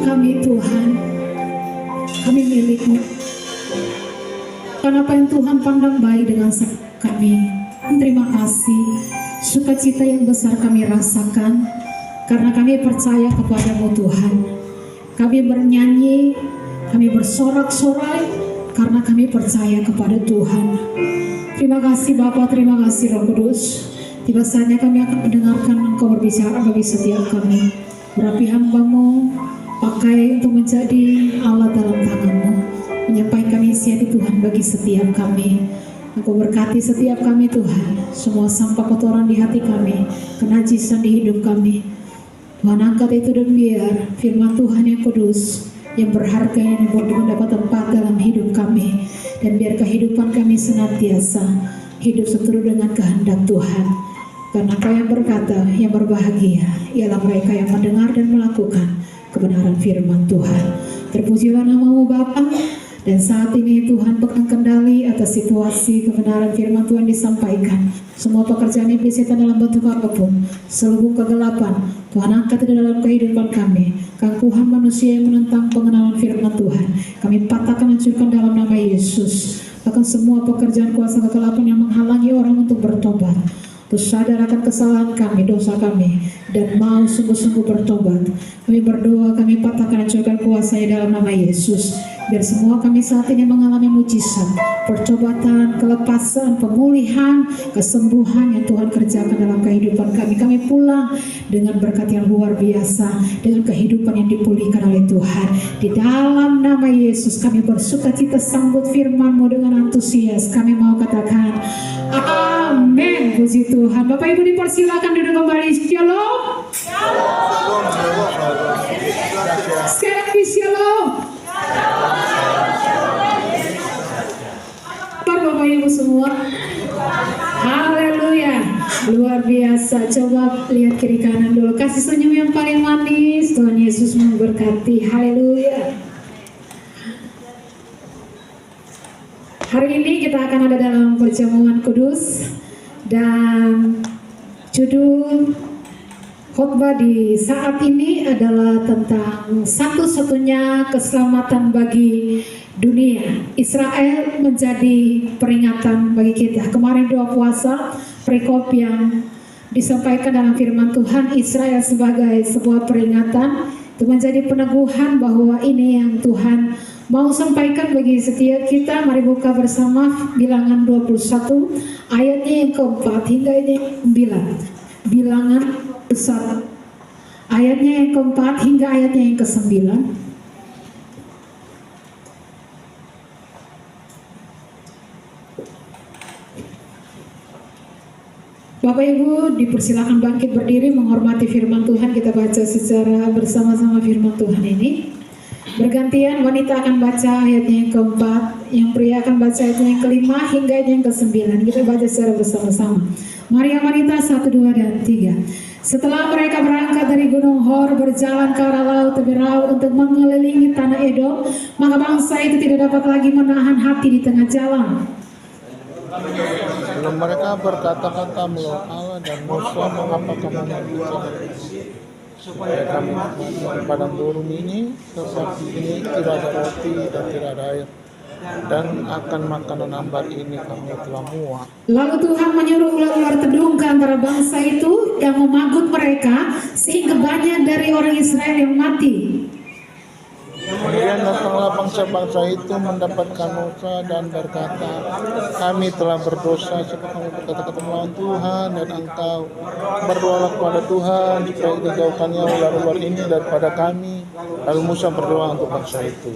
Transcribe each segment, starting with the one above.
kami Tuhan, kami milik-Mu. Karena apa yang Tuhan pandang baik dengan kami. Terima kasih, sukacita yang besar kami rasakan karena kami percaya kepada-Mu Tuhan. Kami bernyanyi, kami bersorak-sorai karena kami percaya kepada Tuhan. Terima kasih Bapa, terima kasih Roh Kudus. Tiba saatnya kami akan mendengarkan Engkau berbicara bagi setiap kami. Berapi hamba-Mu, pakai untuk menjadi alat dalam tangan-Mu, menyampaikan isi hati Tuhan bagi setiap kami. Engkau berkati setiap kami Tuhan, semua sampah kotoran di hati kami, kenajisan di hidup kami. Tuhan angkat itu dan biar firman Tuhan yang kudus, yang berharga yang mendapat tempat dalam hidup kami. Dan biar kehidupan kami senantiasa hidup seturut dengan kehendak Tuhan. Karena Kau yang berkata, yang berbahagia ialah mereka yang mendengar dan melakukan kebenaran firman Tuhan. Terpujilah nama-Mu Bapa. Dan saat ini Tuhan pegang kendali atas situasi kebenaran firman Tuhan disampaikan. Semua pekerjaan iblis setan dalam bentuk apapun, selubung kegelapan, Tuhan angkat di dalam kehidupan kami. Keangkuhan manusia yang menentang pengenalan firman Tuhan, kami patahkan, hancurkan dalam nama Yesus. Bahkan semua pekerjaan kuasa kegelapan yang menghalangi orang untuk bertobat, untuk sadar akan kesalahan kami, dosa kami, dan mau sungguh-sungguh bertobat. Kami berdoa, kami patahkan, hancurkan kuasanya dalam nama Yesus. Biar semua kami saat ini mengalami mujizat, pertobatan, kelepasan, pemulihan, kesembuhan yang Tuhan kerjakan dalam kehidupan kami. Kami pulang dengan berkat yang luar biasa, dengan kehidupan yang dipulihkan oleh Tuhan. Di dalam nama Yesus kami bersukacita sambut firman-Mu dengan antusias. Kami mau katakan amin. Puji Tuhan. Bapak Ibu dipersilakan duduk kembali. Shalom. Sekali lagi shalom. Bapak Ibu semua, haleluya, luar biasa. Coba lihat kiri kanan dulu, kasih senyum yang paling manis. Tuhan Yesus memberkati, haleluya. Hari ini kita akan ada dalam perjamuan kudus, dan judul khotbah di saat ini adalah tentang satu-satunya keselamatan bagi dunia. Israel menjadi peringatan bagi kita. Kemarin doa puasa, perikop yang disampaikan dalam firman Tuhan, Israel sebagai sebuah peringatan, itu menjadi peneguhan bahwa ini yang Tuhan mau sampaikan bagi setiap kita. Mari buka bersama Bilangan 21 ayatnya yang keempat hingga yang ke-9. Bilangan 21 ayatnya yang keempat hingga ayatnya yang ke-9. Bapak Ibu dipersilakan bangkit berdiri menghormati firman Tuhan. Kita baca secara bersama-sama firman Tuhan ini. Bergantian, wanita akan baca ayatnya yang keempat, yang pria akan baca ayatnya yang kelima hingga ayatnya yang ke-9. Kita baca secara bersama-sama. Mari yang wanita 1, 2, dan 3. Setelah mereka berangkat dari Gunung Hor berjalan ke arah laut tepi Raur untuk mengelilingi tanah Edom, maka bangsa itu tidak dapat lagi menahan hati di tengah jalan. Lalu mereka berkata-kata melawan Allah dan Musa, mengapa kamu membuat supaya kami makan padang gurun ini, sebab ini tidak ada roti dan tidak ada air, dan akan makanan hambar ini kami telah muak. Lalu Tuhan menyuruh ular-ular tedung ke antara bangsa itu yang memagut mereka, sehingga banyak dari orang Israel yang mati. Kemudian datanglah bangsa-bangsa itu mendapatkan Musa dan berkata, kami telah berdosa sebab kami berkata-kata melawan Tuhan, dan engkau berdoalah kepada Tuhan supaya dijauhkannya ular-ular ini daripada kami. Lalu Musa berdoa untuk bangsa itu.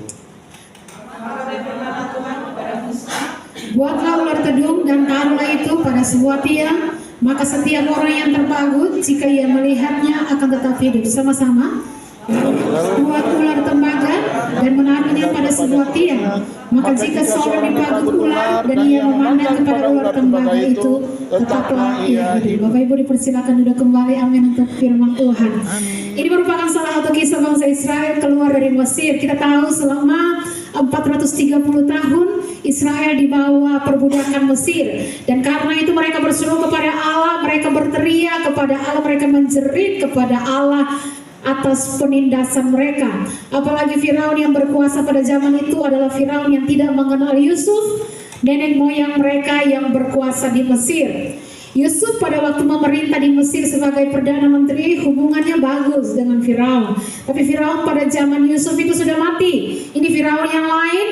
Buatlah ular tedung dan taruhlah itu pada sebuah tiang, maka setiap orang yang terpagut jika ia melihatnya akan tetap hidup. Sama-sama. Buat ular tembaga dan menaruhnya pada sebuah tiang, maka jika seorang dipagut ular dan ia memandang kepada ular tembaga itu, tetaplah ia hidup. Bapak Ibu dipersilakan duduk kembali. Amin untuk firman Tuhan. Ini merupakan salah satu kisah bangsa Israel keluar dari Mesir. Kita tahu selama 430 tahun Israel dibawa perbudakan Mesir, dan karena itu mereka berseru kepada Allah, mereka berteriak kepada Allah, mereka menjerit kepada Allah atas penindasan mereka. Apalagi Firaun yang berkuasa pada zaman itu adalah Firaun yang tidak mengenal Yusuf, nenek moyang mereka yang berkuasa di Mesir. Yusuf pada waktu memerintah di Mesir sebagai Perdana Menteri hubungannya bagus dengan Firaun. Tapi Firaun pada zaman Yusuf itu sudah mati. Ini Firaun yang lain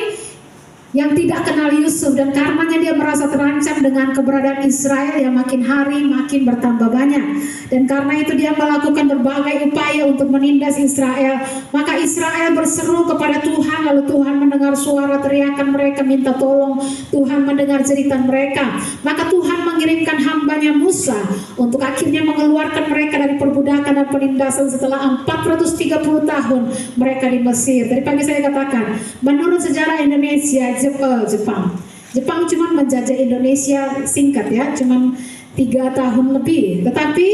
yang tidak kenal Yusuf, dan karenanya dia merasa terancam dengan keberadaan Israel yang makin hari makin bertambah banyak. Dan karena itu dia melakukan berbagai upaya untuk menindas Israel. Maka Israel berseru kepada Tuhan, lalu Tuhan mendengar suara teriakan mereka minta tolong. Tuhan mendengar cerita mereka. Maka Tuhan mengirimkan hambanya Musa untuk akhirnya mengeluarkan mereka dari perbudakan dan penindasan setelah 430 tahun mereka di Mesir. Tadi pagi saya katakan, menurut sejarah Indonesia, Jepang cuma menjajah Indonesia singkat ya, cuma 3 tahun lebih. Tetapi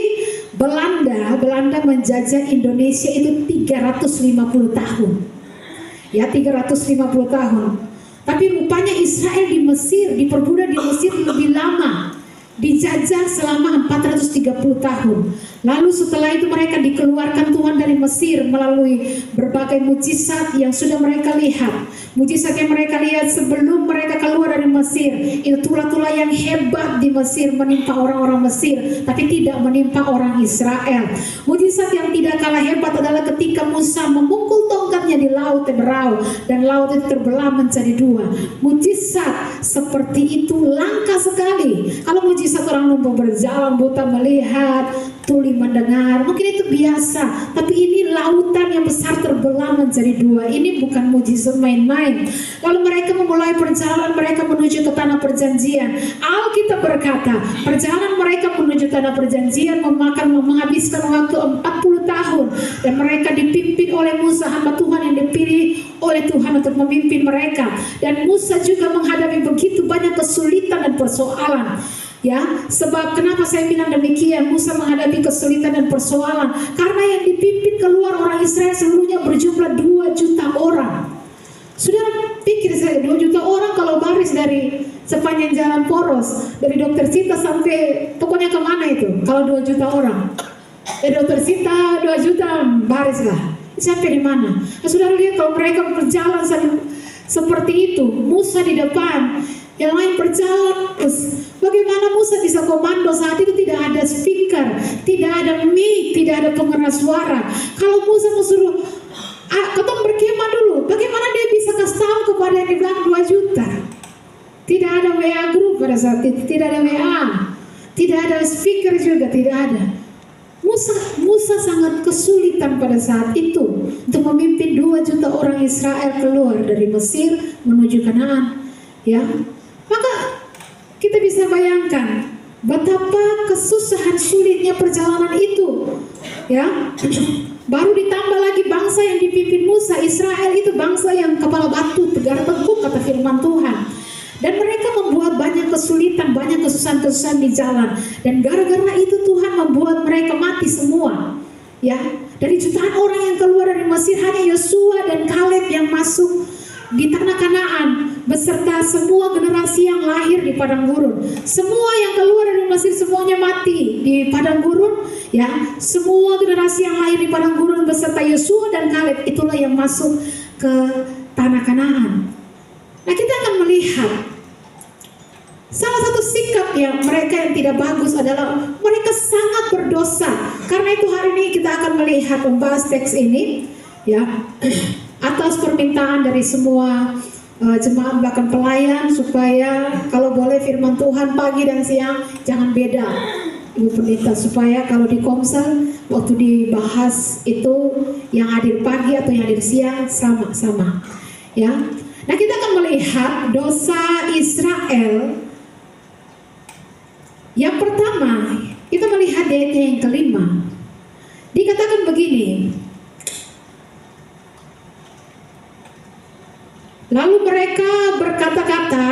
Belanda menjajah Indonesia itu 350 tahun. Ya, 350 tahun. Tapi rupanya Israel di Mesir, diperbudak di Mesir lebih lama. Dijajah selama 430 tahun. Lalu setelah itu mereka dikeluarkan Tuhan dari Mesir melalui berbagai mujizat yang sudah mereka lihat. Mujizat yang mereka lihat sebelum mereka keluar dari Mesir, itu tulah-tulah yang hebat di Mesir menimpa orang-orang Mesir, tapi tidak menimpa orang Israel. Mujizat yang tidak kalah hebat adalah ketika Musa memukul tongkatnya di laut Teberau, dan laut itu terbelah menjadi 2. Mujizat seperti itu langka sekali. Kalau mujizat orang lumpuh berjalan, buta melihat, tuli mendengar, mungkin itu biasa. Tapi ini lautan yang besar terbelah menjadi 2. Ini bukan mujizat main-main. Lalu mereka memulai perjalanan mereka menuju ke tanah perjanjian. Alkitab berkata, perjalanan mereka menuju tanah perjanjian menghabiskan waktu 40 tahun. Dan mereka dipimpin oleh Musa, hamba Tuhan yang dipilih oleh Tuhan untuk memimpin mereka. Dan Musa juga menghadapi begitu banyak kesulitan dan persoalan. Ya, sebab kenapa saya bilang demikian? Musa menghadapi kesulitan dan persoalan karena yang dipimpin keluar orang Israel seluruhnya berjumlah 2 juta orang. Sudah pikir saya 2 juta orang kalau baris dari sepanjang jalan poros, dari Dr. Sita sampai pokoknya kemana itu? Kalau 2 juta orang, dari Dr. Sita 2 juta baris lah. Sampai di mana? Nah, sudah lihat kalau mereka berjalan seperti itu, Musa di depan, yang lain berjalan. Bagaimana Musa bisa komando saat itu? Tidak ada speaker, tidak ada mic, tidak ada pengeras suara. Kalau Musa mau suruh ketemu berkemah dulu, bagaimana dia bisa kasih tahu kepada yang di belakang 2 juta? Tidak ada WA group pada saat itu, tidak ada WA, tidak ada speaker juga, tidak ada. Musa sangat kesulitan pada saat itu untuk memimpin 2 juta orang Israel keluar dari Mesir menuju Kanaan. Ya, maka kita bisa bayangkan betapa kesusahan sulitnya perjalanan itu. Ya, baru ditambah lagi bangsa yang dipimpin Musa, Israel itu bangsa yang kepala batu, tegar tengkuk kata firman Tuhan. Dan mereka membuat banyak kesulitan, banyak kesusahan-kesusahan di jalan. Dan gara-gara itu Tuhan membuat mereka mati semua. Ya, dari jutaan orang yang keluar dari Mesir hanya Yosua dan Kaleb yang masuk di tanah Kanaan beserta semua generasi yang lahir di padang gurun. Semua yang keluar dari Mesir semuanya mati di padang gurun. Ya, semua generasi yang lahir di padang gurun beserta Yosua dan Kaleb itulah yang masuk ke tanah Kanaan. Nah, kita akan melihat salah satu sikap yang mereka yang tidak bagus adalah mereka sangat berdosa. Karena itu hari ini kita akan melihat membahas teks ini, ya, atas permintaan dari semua jemaat bahkan pelayan, supaya kalau boleh firman Tuhan pagi dan siang jangan beda, Ibu Pendeta, supaya kalau di Komsel waktu dibahas itu yang hadir pagi atau yang hadir siang sama-sama. Ya, nah kita akan melihat dosa Israel. Yang pertama, kita melihat di ayat yang kelima. Dikatakan begini, lalu mereka berkata-kata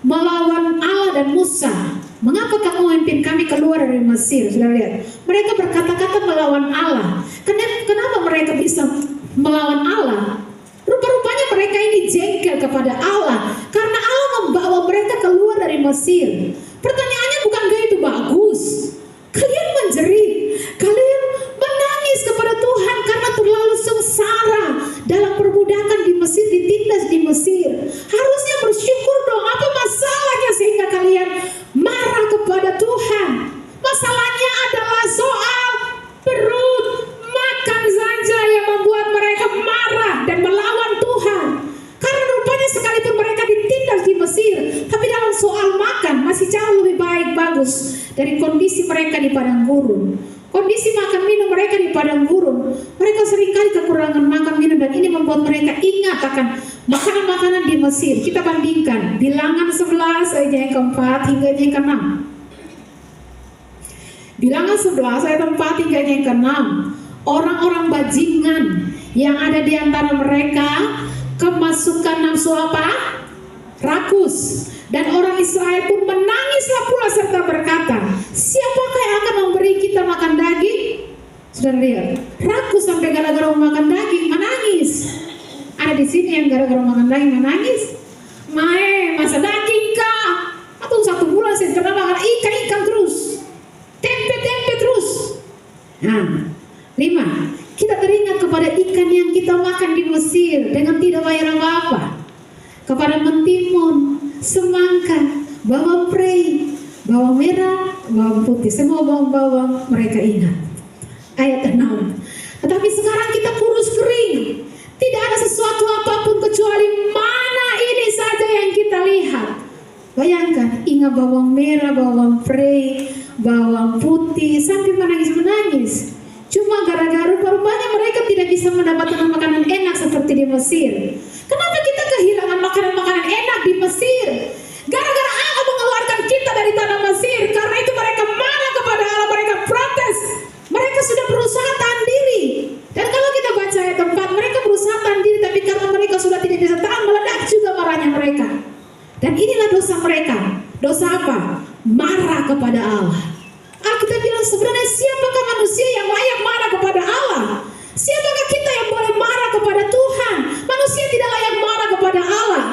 melawan Allah dan Musa, mengapa kamu memimpin kami keluar dari Mesir? Sudah lihat, mereka berkata-kata melawan Allah. Kenapa mereka bisa melawan Allah? Rupa-rupanya mereka ini jengkel kepada Allah karena Allah membawa mereka keluar dari Mesir. Pertanyaannya, bukankah itu bagus? Kalian menjerit, kalian menangis kepada Tuhan bagus dari kondisi mereka di padang gurun. Kondisi makan minum mereka di padang gurun, mereka seringkali kekurangan makan minum, dan ini membuat mereka ingat akan makanan-makanan di Mesir. Kita bandingkan Bilangan 11 ayat yang keempat hingga yang keenam. Bilangan 11 ayat 4 hingga yang keenam. Orang-orang bajingan yang ada di antara mereka kemasukan nafsu apa? Rakus. Dan orang Israel pun menangislah pula serta berkata, siapakah yang akan memberi kita makan daging? Sudah lihat, rakus sampai gara-gara makan daging menangis. Ada di sini yang gara-gara makan daging menangis? Masa daging kah? Atau 1 bulan saya pernah makan ikan terus, tempe terus. Nah, 5. Kita teringat kepada ikan yang kita makan di Mesir dengan tidak bayar apa-apa. Kepada mentimun, semangka, bawang prei, bawang merah, bawang putih, semua bawang-bawang mereka ingat. Ayat 6. Tetapi sekarang kita kurus kering, tidak ada sesuatu apapun kecuali mana ini saja yang kita lihat. Bayangkan, ingat bawang merah, bawang prei, bawang putih, sampai menangis-menangis. Cuma gara-gara rupanya mereka tidak bisa mendapatkan makanan enak seperti di Mesir. Kenapa kita kehilangan makanan-makanan enak di Mesir? Gara-gara Allah mengeluarkan kita dari tanah Mesir. Karena itu mereka marah kepada Allah, mereka protes. Mereka sudah berusaha tahan diri. Dan kalau kita baca ayat 4, mereka berusaha tahan diri, tapi karena mereka sudah tidak bisa tahan, meledak juga marahnya mereka. Dan inilah dosa mereka. Dosa apa? Marah kepada Allah. Alkitab bilang, sebenarnya siapakah manusia yang layak marah kepada Allah? Siapakah kita yang boleh marah kepada Tuhan? Manusia tidak layak marah kepada Allah.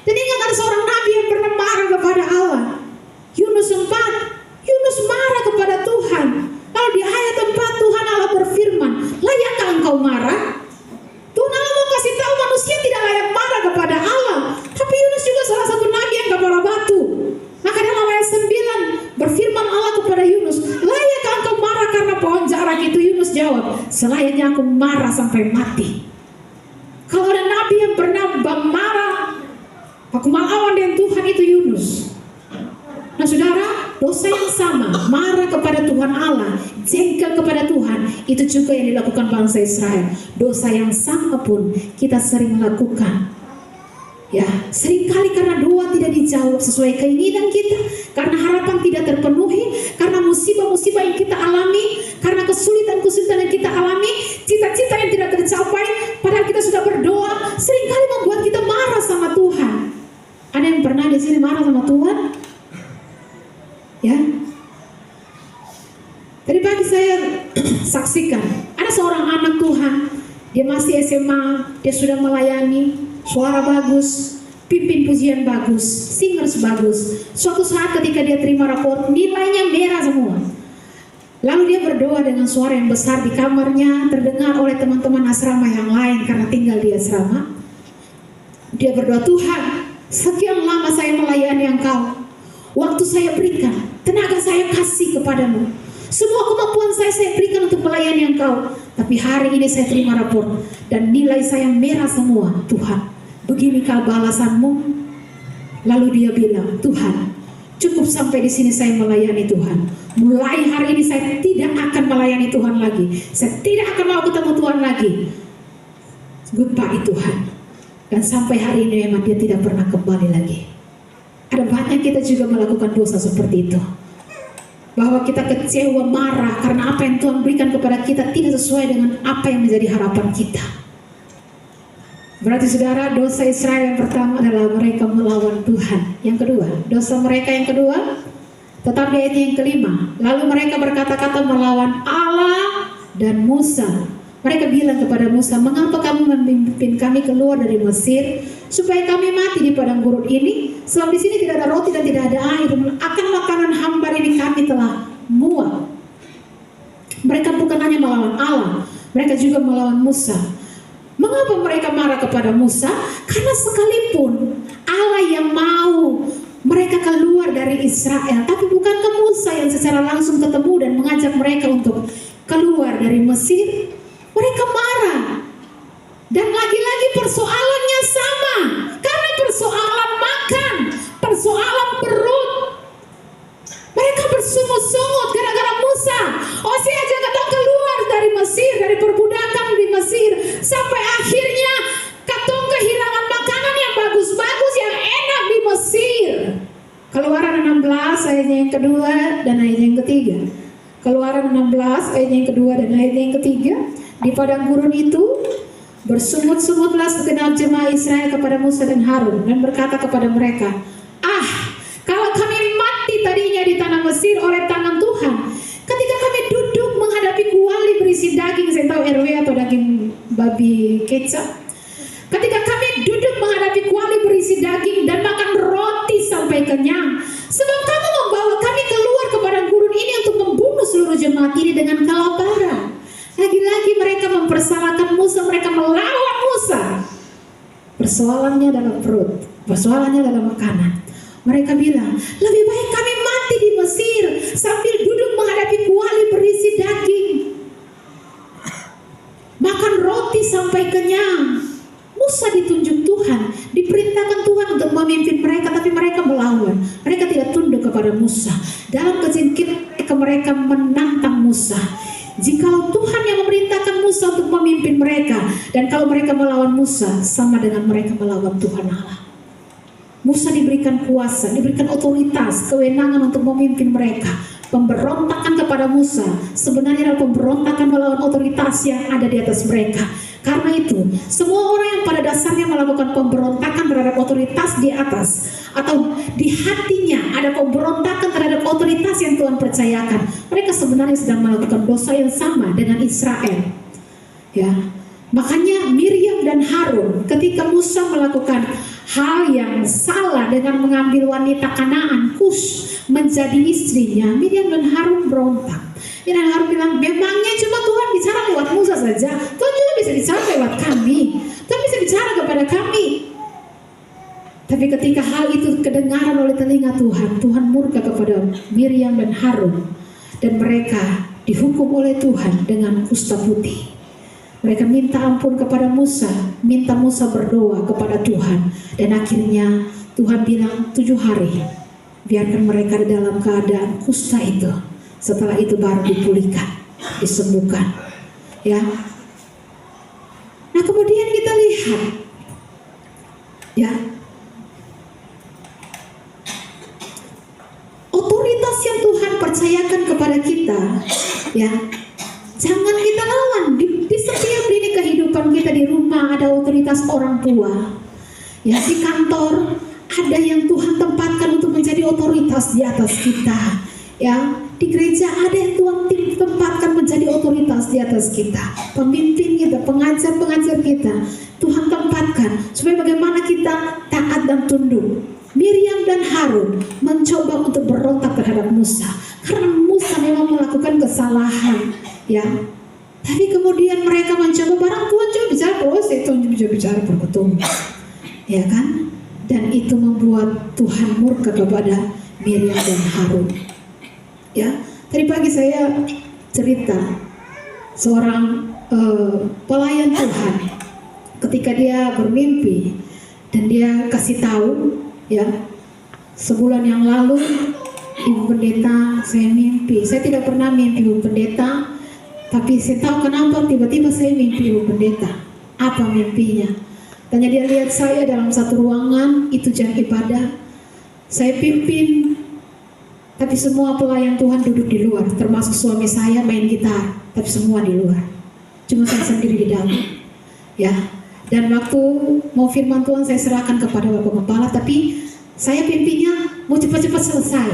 Dan ingat, ada seorang nabi yang pernah marah kepada Allah. Yunus 4. Yunus marah kepada Tuhan. Lalu di ayat 4 Tuhan Allah berfirman, layakkah engkau marah? Tuhan Allah mau kasih tahu manusia tidak layak marah kepada Allah. Tapi Yunus juga salah satu nabi yang kepala batu. Maka dalam ayat 9 berfirman Allah kepada Yunus, layakkah engkau marah karena pohon jarak itu? Yunus jawab, selayaknya aku marah sampai mati. Kalau ada nabi yang pernah marah, aku melawan dengan Tuhan, itu Yunus. Nah saudara, dosa yang sama, marah kepada Tuhan Allah, jengkel kepada Tuhan, itu juga yang dilakukan bangsa Israel. Dosa yang sama pun kita sering lakukan. Ya, seringkali karena doa tidak dijawab sesuai keinginan kita, karena harapan tidak terpenuhi, karena musibah-musibah yang kita alami, karena kesulitan-kesulitan yang kita alami, cita-cita yang tidak tercapai, padahal kita sudah berdoa, seringkali membuat kita marah sama Tuhan. Ada yang pernah di sini marah sama Tuhan? Ya. Tadi pagi saya saksikan, ada seorang anak Tuhan, dia masih SMA, dia sudah melayani, suara bagus, pimpin pujian bagus, singers bagus. Suatu saat ketika dia terima rapor, nilainya merah semua. Lalu dia berdoa dengan suara yang besar di kamarnya, terdengar oleh teman-teman asrama yang lain karena tinggal di asrama. Dia berdoa, Tuhan, sekian lama saya melayani Engkau, waktu saya berikan, tenaga saya kasih kepadamu, semua kemampuan saya berikan untuk melayani Engkau. Tapi hari ini saya terima rapor dan nilai saya merah semua. Tuhan, beginikah balasanmu? Lalu dia bilang, Tuhan, cukup sampai di sini saya melayani Tuhan. Mulai hari ini saya tidak akan melayani Tuhan lagi. Saya tidak akan mau ketemu Tuhan lagi. Goodbye Tuhan. Dan sampai hari ini memang dia tidak pernah kembali lagi. Ada banyak kita juga melakukan dosa seperti itu. Bahwa kita kecewa, marah karena apa yang Tuhan berikan kepada kita tidak sesuai dengan apa yang menjadi harapan kita. Berarti saudara, dosa Israel yang pertama adalah mereka melawan Tuhan. Yang kedua, dosa mereka yang kedua, tetap di ayat yang kelima. Lalu mereka berkata-kata melawan Allah dan Musa. Mereka bilang kepada Musa, mengapa kamu memimpin kami keluar dari Mesir supaya kami mati di padang gurun ini? Sebab di sini tidak ada roti dan tidak ada air. Akan makanan hambar ini kami telah muak. Mereka bukan hanya melawan Allah, mereka juga melawan Musa. Mengapa mereka marah kepada Musa? Karena sekalipun Allah yang mau mereka keluar dari Israel, tapi bukankah Musa yang secara langsung ketemu dan mengajak mereka untuk keluar dari Mesir? Mereka marah. Dan lagi-lagi persoalannya sama. Karena persoalan makan, persoalan perut. Mereka ayatnya yang kedua dan ayatnya yang ketiga. Keluaran 16 ayatnya yang kedua dan ayatnya yang ketiga. Di padang gurun itu bersungut-sungutlah segenap jemaah Israel kepada Musa dan Harun dan berkata kepada mereka, kalau kami mati tadinya di tanah Mesir oleh tangan Tuhan, ketika kami duduk menghadapi kuali berisi daging, saya tahu RW atau daging babi kecap. Ketika kami duduk menghadapi kuali berisi daging dan makan roti sampai kenyang, sebab kamu membawa kami keluar ke padang gurun ini untuk membunuh seluruh jemaat ini dengan kelaparan. Lagi-lagi mereka mempersalahkan Musa, mereka melawan Musa. Persoalannya dalam perut, persoalannya dalam makanan. Mereka bilang, lebih baik kami mati di Mesir sambil duduk menghadapi kuali berisi daging, makan roti sampai kenyang. Musa ditunjuk Tuhan, diperintahkan Tuhan untuk memimpin mereka, tapi mereka melawan. Mereka tidak tunduk kepada Musa. Dalam kezikiran mereka menantang Musa. Jikalau Tuhan yang memerintahkan Musa untuk memimpin mereka, dan kalau mereka melawan Musa, sama dengan mereka melawan Tuhan Allah. Musa diberikan kuasa, diberikan otoritas, kewenangan untuk memimpin mereka. Pemberontakan kepada Musa sebenarnya adalah pemberontakan melawan otoritas yang ada di atas mereka. Karena itu, semua orang yang pada dasarnya melakukan pemberontakan terhadap otoritas di atas, atau di hatinya ada pemberontakan terhadap otoritas yang Tuhan percayakan, mereka sebenarnya sedang melakukan dosa yang sama dengan Israel. Ya, makanya Miriam dan Harun ketika Musa melakukan hal yang salah dengan mengambil wanita Kanaan Kus menjadi istrinya, Miriam dan Harun berontak. Miriam dan Harun bilang, memangnya cuma Tuhan bicara lewat Musa saja? Tuhan juga bisa bicara lewat kami. Tuhan bisa bicara kepada kami. Tapi ketika hal itu kedengaran oleh telinga Tuhan, Tuhan murka kepada Miriam dan Harun, dan mereka dihukum oleh Tuhan dengan kusta putih. Mereka minta ampun kepada Musa, minta Musa berdoa kepada Tuhan, dan akhirnya Tuhan bilang 7 hari biarkan mereka di dalam keadaan kusta itu. Setelah itu baru dipulihkan, disembuhkan. Ya. Nah, kemudian kita lihat, ya, otoritas yang Tuhan percayakan kepada kita, ya, jangan kita lawan. Di setiap lini kehidupan kita, di rumah ada otoritas orang tua, ya, di kantor ada yang Tuhan tempatkan untuk menjadi otoritas di atas kita, ya, di gereja ada yang Tuhan tempatkan menjadi otoritas di atas kita, pemimpin kita, pengajar-pengajar kita, Tuhan tempatkan supaya bagaimana kita taat dan tunduk. Miriam dan Harun mencoba untuk berontak terhadap Musa karena Musa memang melakukan kesalahan, ya. Tapi kemudian mereka mencoba, barang Tuhan coba bicara proses, Tuhan juga bicara berketum, ya kan? Dan itu membuat Tuhan murka kepada Miriam dan Harun. Ya, tadi pagi saya cerita seorang pelayan Tuhan ketika dia bermimpi dan dia kasih tahu, ya, sebulan yang lalu Ibu Pendeta saya mimpi. Saya tidak pernah mimpi Ibu Pendeta, tapi saya tahu kenapa tiba-tiba saya mimpi Ibu Pendeta. Apa mimpinya? Tanya, dia lihat saya dalam satu ruangan, itu jam ibadah. Saya pimpin, tapi semua pelayan Tuhan duduk di luar, termasuk suami saya main gitar, tapi semua di luar. Cuma saya sendiri di dalam. Ya. Dan waktu mau firman Tuhan saya serahkan kepada Bapak Kepala, tapi saya pimpinnya mau cepat-cepat selesai.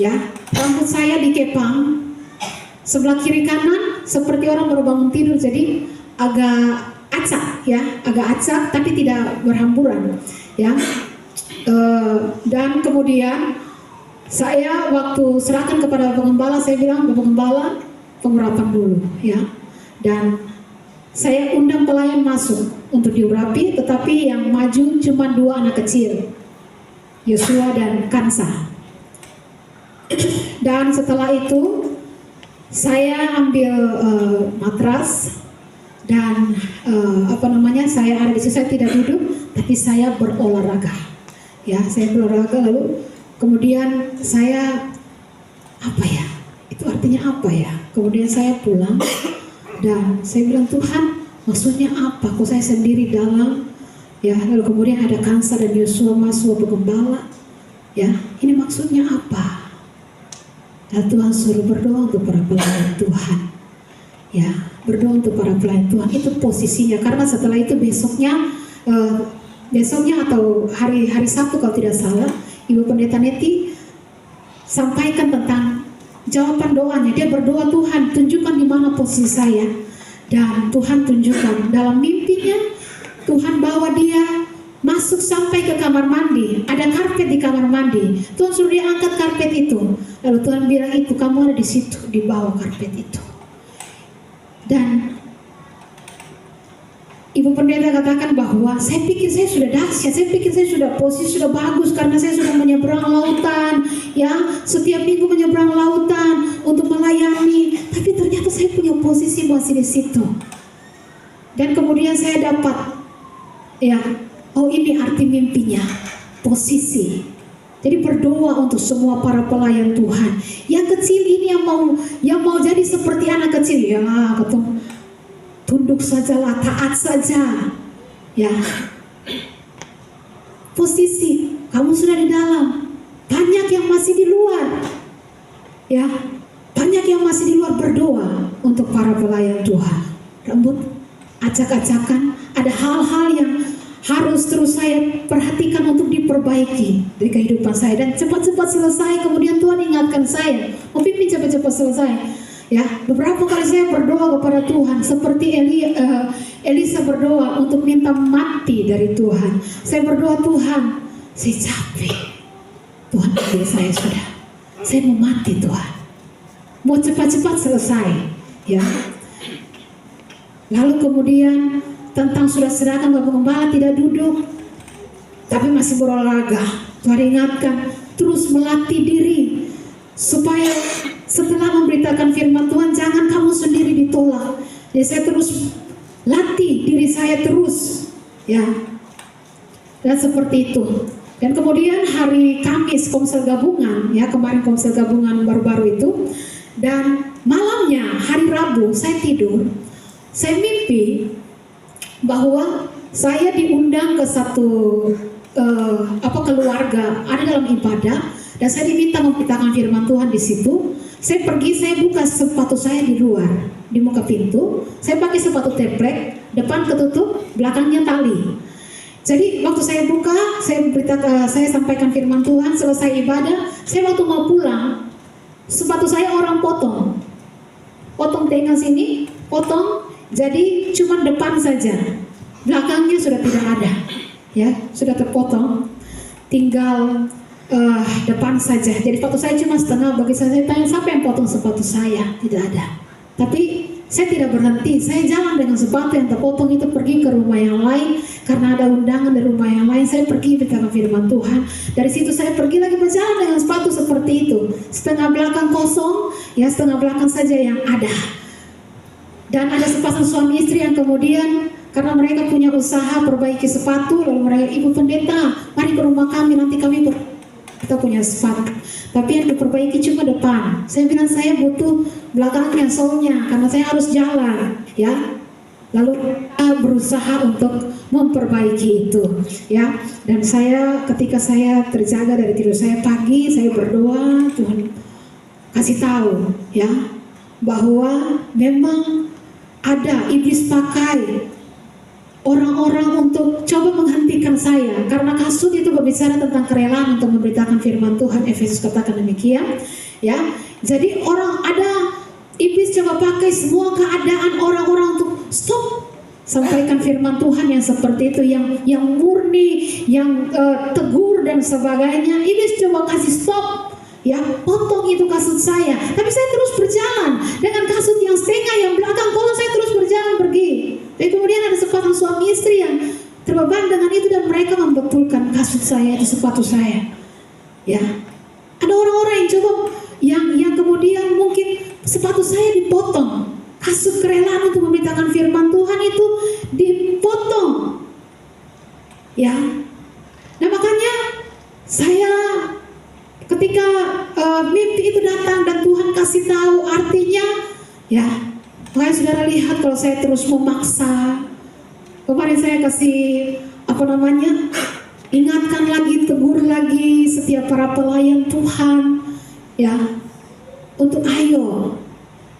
Ya, rambut saya dikepang sebelah kiri kanan seperti orang baru bangun tidur, jadi agak acak, ya, agak acak tapi tidak berhamburan, ya. Dan kemudian saya waktu serahkan kepada Bapak Gembala, saya bilang, Bapak Gembala, pengurapan dulu, ya. Dan saya undang pelayan masuk untuk diurapi, tetapi yang maju cuma 2 anak kecil, Yosua dan Kansa. Dan setelah itu saya ambil matras dan saya ada di situ, saya tidak duduk, tapi saya berolahraga, ya, saya berolahraga. Lalu kemudian saya itu artinya apa ya? Kemudian saya pulang dan saya bilang, Tuhan, maksudnya apa? Kok saya sendiri dalam, ya. Lalu kemudian ada Kansa dan Yosua masuk, Bapak Gembala, ya, ini maksudnya apa? Dan Tuhan suruh berdoa untuk para pelayan Tuhan. Ya, berdoa untuk para pelayan Tuhan, itu posisinya. Karena setelah itu besoknya atau hari Sabtu kalau tidak salah, Ibu Pendeta Neti sampaikan tentang jawaban doanya. Dia berdoa, Tuhan tunjukkan di mana posisi saya. Dan Tuhan tunjukkan dalam mimpinya. Tuhan bawa dia masuk sampai ke kamar mandi. Ada karpet di kamar mandi. Tuhan suruh dia angkat karpet itu. Lalu Tuhan bilang, itu kamu ada di situ, di bawah karpet itu. Dan Ibu Pendeta katakan bahwa saya pikir saya sudah dahsyat, saya pikir saya sudah posisi sudah bagus karena saya sudah menyeberang lautan, ya, setiap minggu menyeberang lautan untuk melayani. Tapi ternyata saya punya posisi masih di situ. Dan kemudian saya dapat, ya, oh ini arti mimpinya, posisi. Jadi berdoa untuk semua para pelayan Tuhan. Yang kecil ini yang mau jadi seperti anak kecil, ya, ketemu. Tunduk sajalah, taat saja, ya. Posisi, kamu sudah di dalam. Banyak yang masih di luar, ya. Banyak yang masih di luar. Berdoa untuk para pelayan Tuhan. Rambut acak-acakan, ada hal-hal yang harus terus saya perhatikan untuk diperbaiki dari kehidupan saya. Dan cepat-cepat selesai, kemudian Tuhan ingatkan saya, pimpin cepat-cepat selesai. Ya, beberapa kali saya berdoa kepada Tuhan seperti Elisa berdoa untuk minta mati dari Tuhan. Saya berdoa, Tuhan, saya capek. Tuhan, ambil saya sudah. Saya mau mati, Tuhan. Mau cepat-cepat selesai, ya. Lalu kemudian tentang sudah serahkan Bapak Gembala tidak duduk, tapi masih berolahraga. Tuhan ingatkan terus melatih diri supaya setelah memberitakan firman Tuhan, jangan kamu sendiri ditolak. Jadi saya terus latih diri saya terus, ya. Dan seperti itu. Dan kemudian hari Kamis Komsel Gabungan, ya, kemarin Komsel Gabungan baru-baru itu. Dan malamnya hari Rabu saya tidur, saya mimpi bahwa saya diundang ke satu keluarga ada dalam ibadah, dan saya diminta memberitakan firman Tuhan di situ. Saya pergi, saya buka sepatu saya di luar, di muka pintu. Saya pakai sepatu teplek, depan ketutup, belakangnya tali. Jadi waktu saya buka, saya sampaikan firman Tuhan, selesai ibadah, saya waktu mau pulang, sepatu saya orang potong tengah sini, potong, jadi cuma depan saja, belakangnya sudah tidak ada, ya, sudah terpotong, tinggal depan saja. Jadi sepatu saya cuma setengah. Bagi saya tanya, siapa yang potong sepatu saya? Tidak ada. Tapi saya tidak berhenti, saya jalan dengan sepatu yang terpotong itu pergi ke rumah yang lain. Karena ada undangan dari rumah yang lain, saya pergi beritakan firman Tuhan. Dari situ saya pergi lagi berjalan dengan sepatu seperti itu, setengah belakang kosong, ya, setengah belakang saja yang ada. Dan ada sepasang suami istri yang kemudian karena mereka punya usaha perbaiki sepatu, lalu mereka, Ibu Pendeta, mari ke rumah kami, nanti kami kita punya sepatu, tapi yang diperbaiki cuma depan. Saya bilang saya butuh belakangnya, soalnya karena saya harus jalan, ya. Lalu berusaha untuk memperbaiki itu, ya. Dan saya ketika saya terjaga dari tidur saya pagi, saya berdoa, Tuhan kasih tahu, ya, bahwa memang ada iblis pakai orang-orang untuk coba menghentikan saya, karena kasut itu berbicara tentang kerelaan untuk memberitakan firman Tuhan. Efesus katakan demikian, ya. Jadi iblis coba pakai semua keadaan orang-orang untuk stop, sampaikan firman Tuhan yang seperti itu, yang murni, yang tegur dan sebagainya. Iblis coba kasih stop, ya, potong itu kasut saya. Tapi saya terus berjalan dengan kasut yang setengah, yang belakang kalau saya terus berjalan pergi. Dan kemudian ada sepasang suami istri yang terbeban dengan itu, dan mereka membetulkan kasut saya itu sepatu saya, ya. Ada orang-orang yang coba yang kemudian mungkin sepatu saya dipotong, kasut kerelaan untuk memberitakan firman Tuhan itu dipotong, ya. Nah makanya saya ketika mimpi itu datang dan Tuhan kasih tahu artinya, ya. Makanya saudara lihat kalau saya terus memaksa. Kemarin saya kasih ingatkan lagi, tegur lagi setiap para pelayan Tuhan, ya. untuk ayo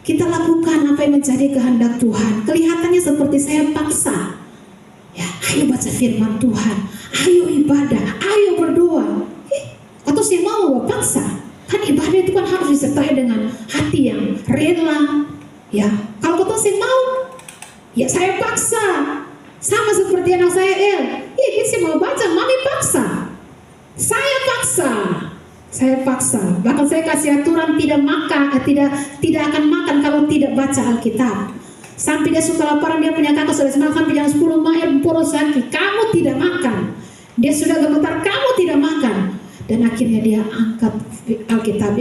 kita lakukan apa yang menjadi kehendak Tuhan. Kelihatannya seperti saya paksa. Ya, ayo baca firman Tuhan, ayo ibadah, ayo berdoa. Atau saya mau paksa? Kan ibadah itu kan harus disertai dengan hati yang rela. Ya, kalau kata saya mau, ya saya paksa. Sama seperti anak saya iya saya mau baca, mami paksa. Saya paksa. Bahkan saya kasih aturan tidak makan, tidak akan makan kalau tidak baca Alkitab. Sampai dia suka laparan, dia punya kakak sudah semalam sampai jam 10 malam porosaki, kamu tidak makan. Dia sudah gemetar, kamu tidak makan. Dan akhirnya dia angkat Alkitab.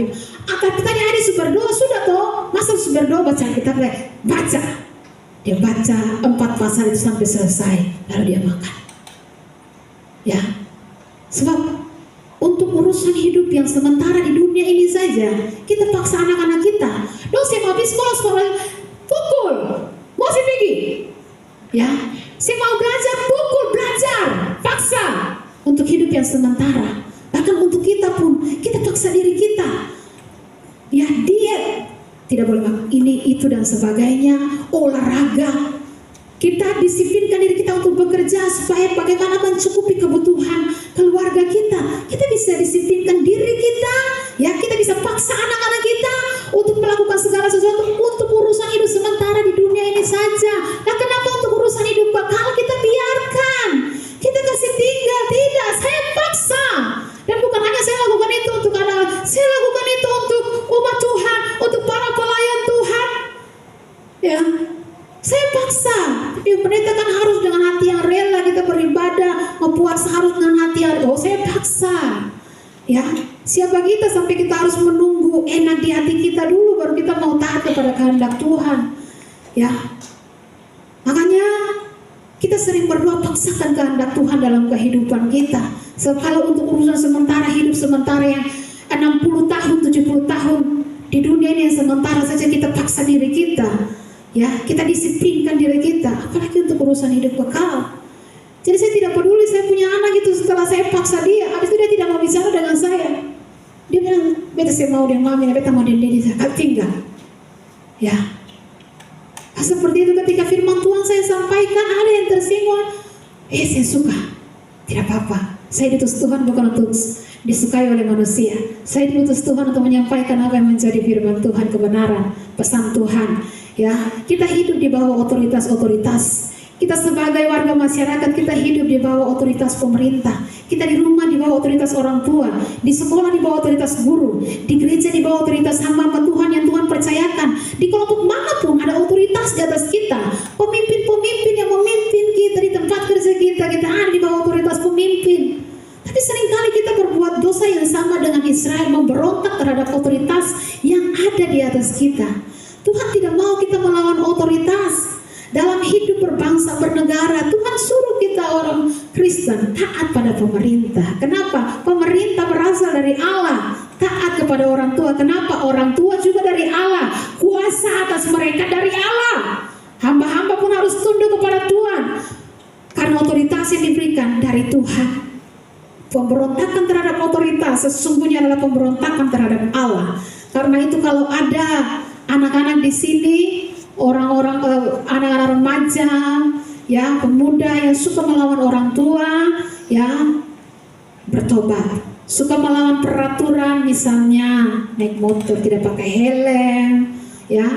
Angkat tanya hari berdoa sudah toh, masa berdoa baca Alkitab? Baca. Dia baca 4 pasal itu sampai selesai, lalu dia makan. Ya, sebab untuk urusan hidup yang sementara di dunia ini saja, kita paksa anak-anak kita. Dong saya mau habis sekolah, pukul, mau sih pergi. Ya, saya mau belajar, pukul, belajar, paksa. Untuk hidup yang sementara. Bahkan untuk kita pun, kita paksa diri kita. Ya, diet, tidak boleh makan ini, itu dan sebagainya, olahraga. Kita disiplinkan diri kita untuk bekerja supaya bagaimana mencukupi kebutuhan keluarga kita. Kita bisa disiplinkan diri kita, ya kita bisa paksa anak-anak kita untuk melakukan segala sesuatu untuk urusan hidup sementara di dunia ini saja. Nah, kenapa untuk urusan hidup bakal kita biarkan? Kita kasih tinggal, tidak, saya paksa. Dan bukan hanya saya lakukan itu untuk anak, saya lakukan itu untuk umat Tuhan, untuk para pelayan Tuhan. Ya. Saya paksa, tapi pendeta kan harus dengan hati yang rela kita beribadah, mempuasa harus dengan hati yang saya paksa. Ya, siapa kita sampai kita harus menunggu enak di hati kita dulu baru kita mau taat kepada kehendak Tuhan. Ya, makanya kita sering berdoa paksakan kehendak Tuhan dalam kehidupan kita. Sebab kalau untuk urusan sementara, hidup sementara yang 60 tahun, 70 tahun di dunia ini yang sementara saja kita paksa diri kita. Ya, kita disiplinkan diri kita, apalagi untuk urusan hidup kekal. Jadi saya tidak peduli saya punya anak itu setelah saya paksa dia, habis itu dia tidak mau bicara dengan saya. Dia bilang, beta saya mau dia mami, beta mau dia saya tinggal. Ya, nah, seperti itu ketika firman Tuhan saya sampaikan, ada yang tersinggung. Saya suka, tidak apa-apa. Saya diutus Tuhan bukan untuk disukai oleh manusia. Saya diutus Tuhan untuk menyampaikan apa yang menjadi firman Tuhan, kebenaran, pesan Tuhan. Ya, kita hidup di bawah otoritas-otoritas. Kita sebagai warga masyarakat, kita hidup di bawah otoritas pemerintah. Kita di rumah di bawah otoritas orang tua, di sekolah di bawah otoritas guru, di gereja di bawah otoritas hamba Tuhan yang Tuhan percayakan. Di kelompok manapun ada otoritas di atas kita. Pemimpin-pemimpin yang memimpin kita di tempat kerja kita ada di bawah otoritas pemimpin. Tapi seringkali kita berbuat dosa yang sama dengan Israel, memberontak terhadap otoritas yang ada di atas kita. Tuhan tidak mau kita melawan otoritas. Dalam hidup berbangsa, bernegara, Tuhan suruh kita orang Kristen taat pada pemerintah. Kenapa? Pemerintah berasal dari Allah. Taat kepada orang tua. Kenapa? Orang tua juga dari Allah. Kuasa atas mereka dari Allah. Hamba-hamba pun harus tunduk kepada Tuhan. Karena otoritas yang diberikan dari Tuhan. Pemberontakan terhadap otoritas sesungguhnya adalah pemberontakan terhadap Allah. Karena itu kalau ada anak-anak di sini, orang-orang anak-anak remaja, ya pemuda yang suka melawan orang tua, ya bertobat. Suka melawan peraturan, misalnya naik motor tidak pakai helm, ya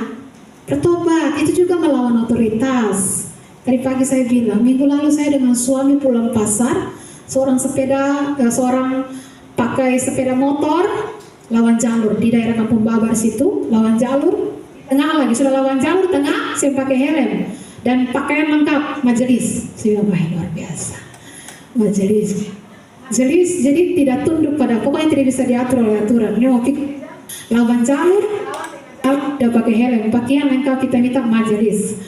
bertobat. Itu juga melawan otoritas. Tadi pagi saya bilang, minggu lalu saya dengan suami pulang pasar, seorang pakai sepeda motor lawan jalur di daerah Kampung Babar situ, lawan jalur, tengah lagi sudah lawan jalur tengah, saya pakai helm dan pakaian lengkap majelis. Saya bilang, luar biasa, majelis, jadi tidak tunduk pada, pokoknya tidak bisa diatur oleh aturan. Ini mau lawan jalur, udah pakai helm, pakaian lengkap, kita minta majelis.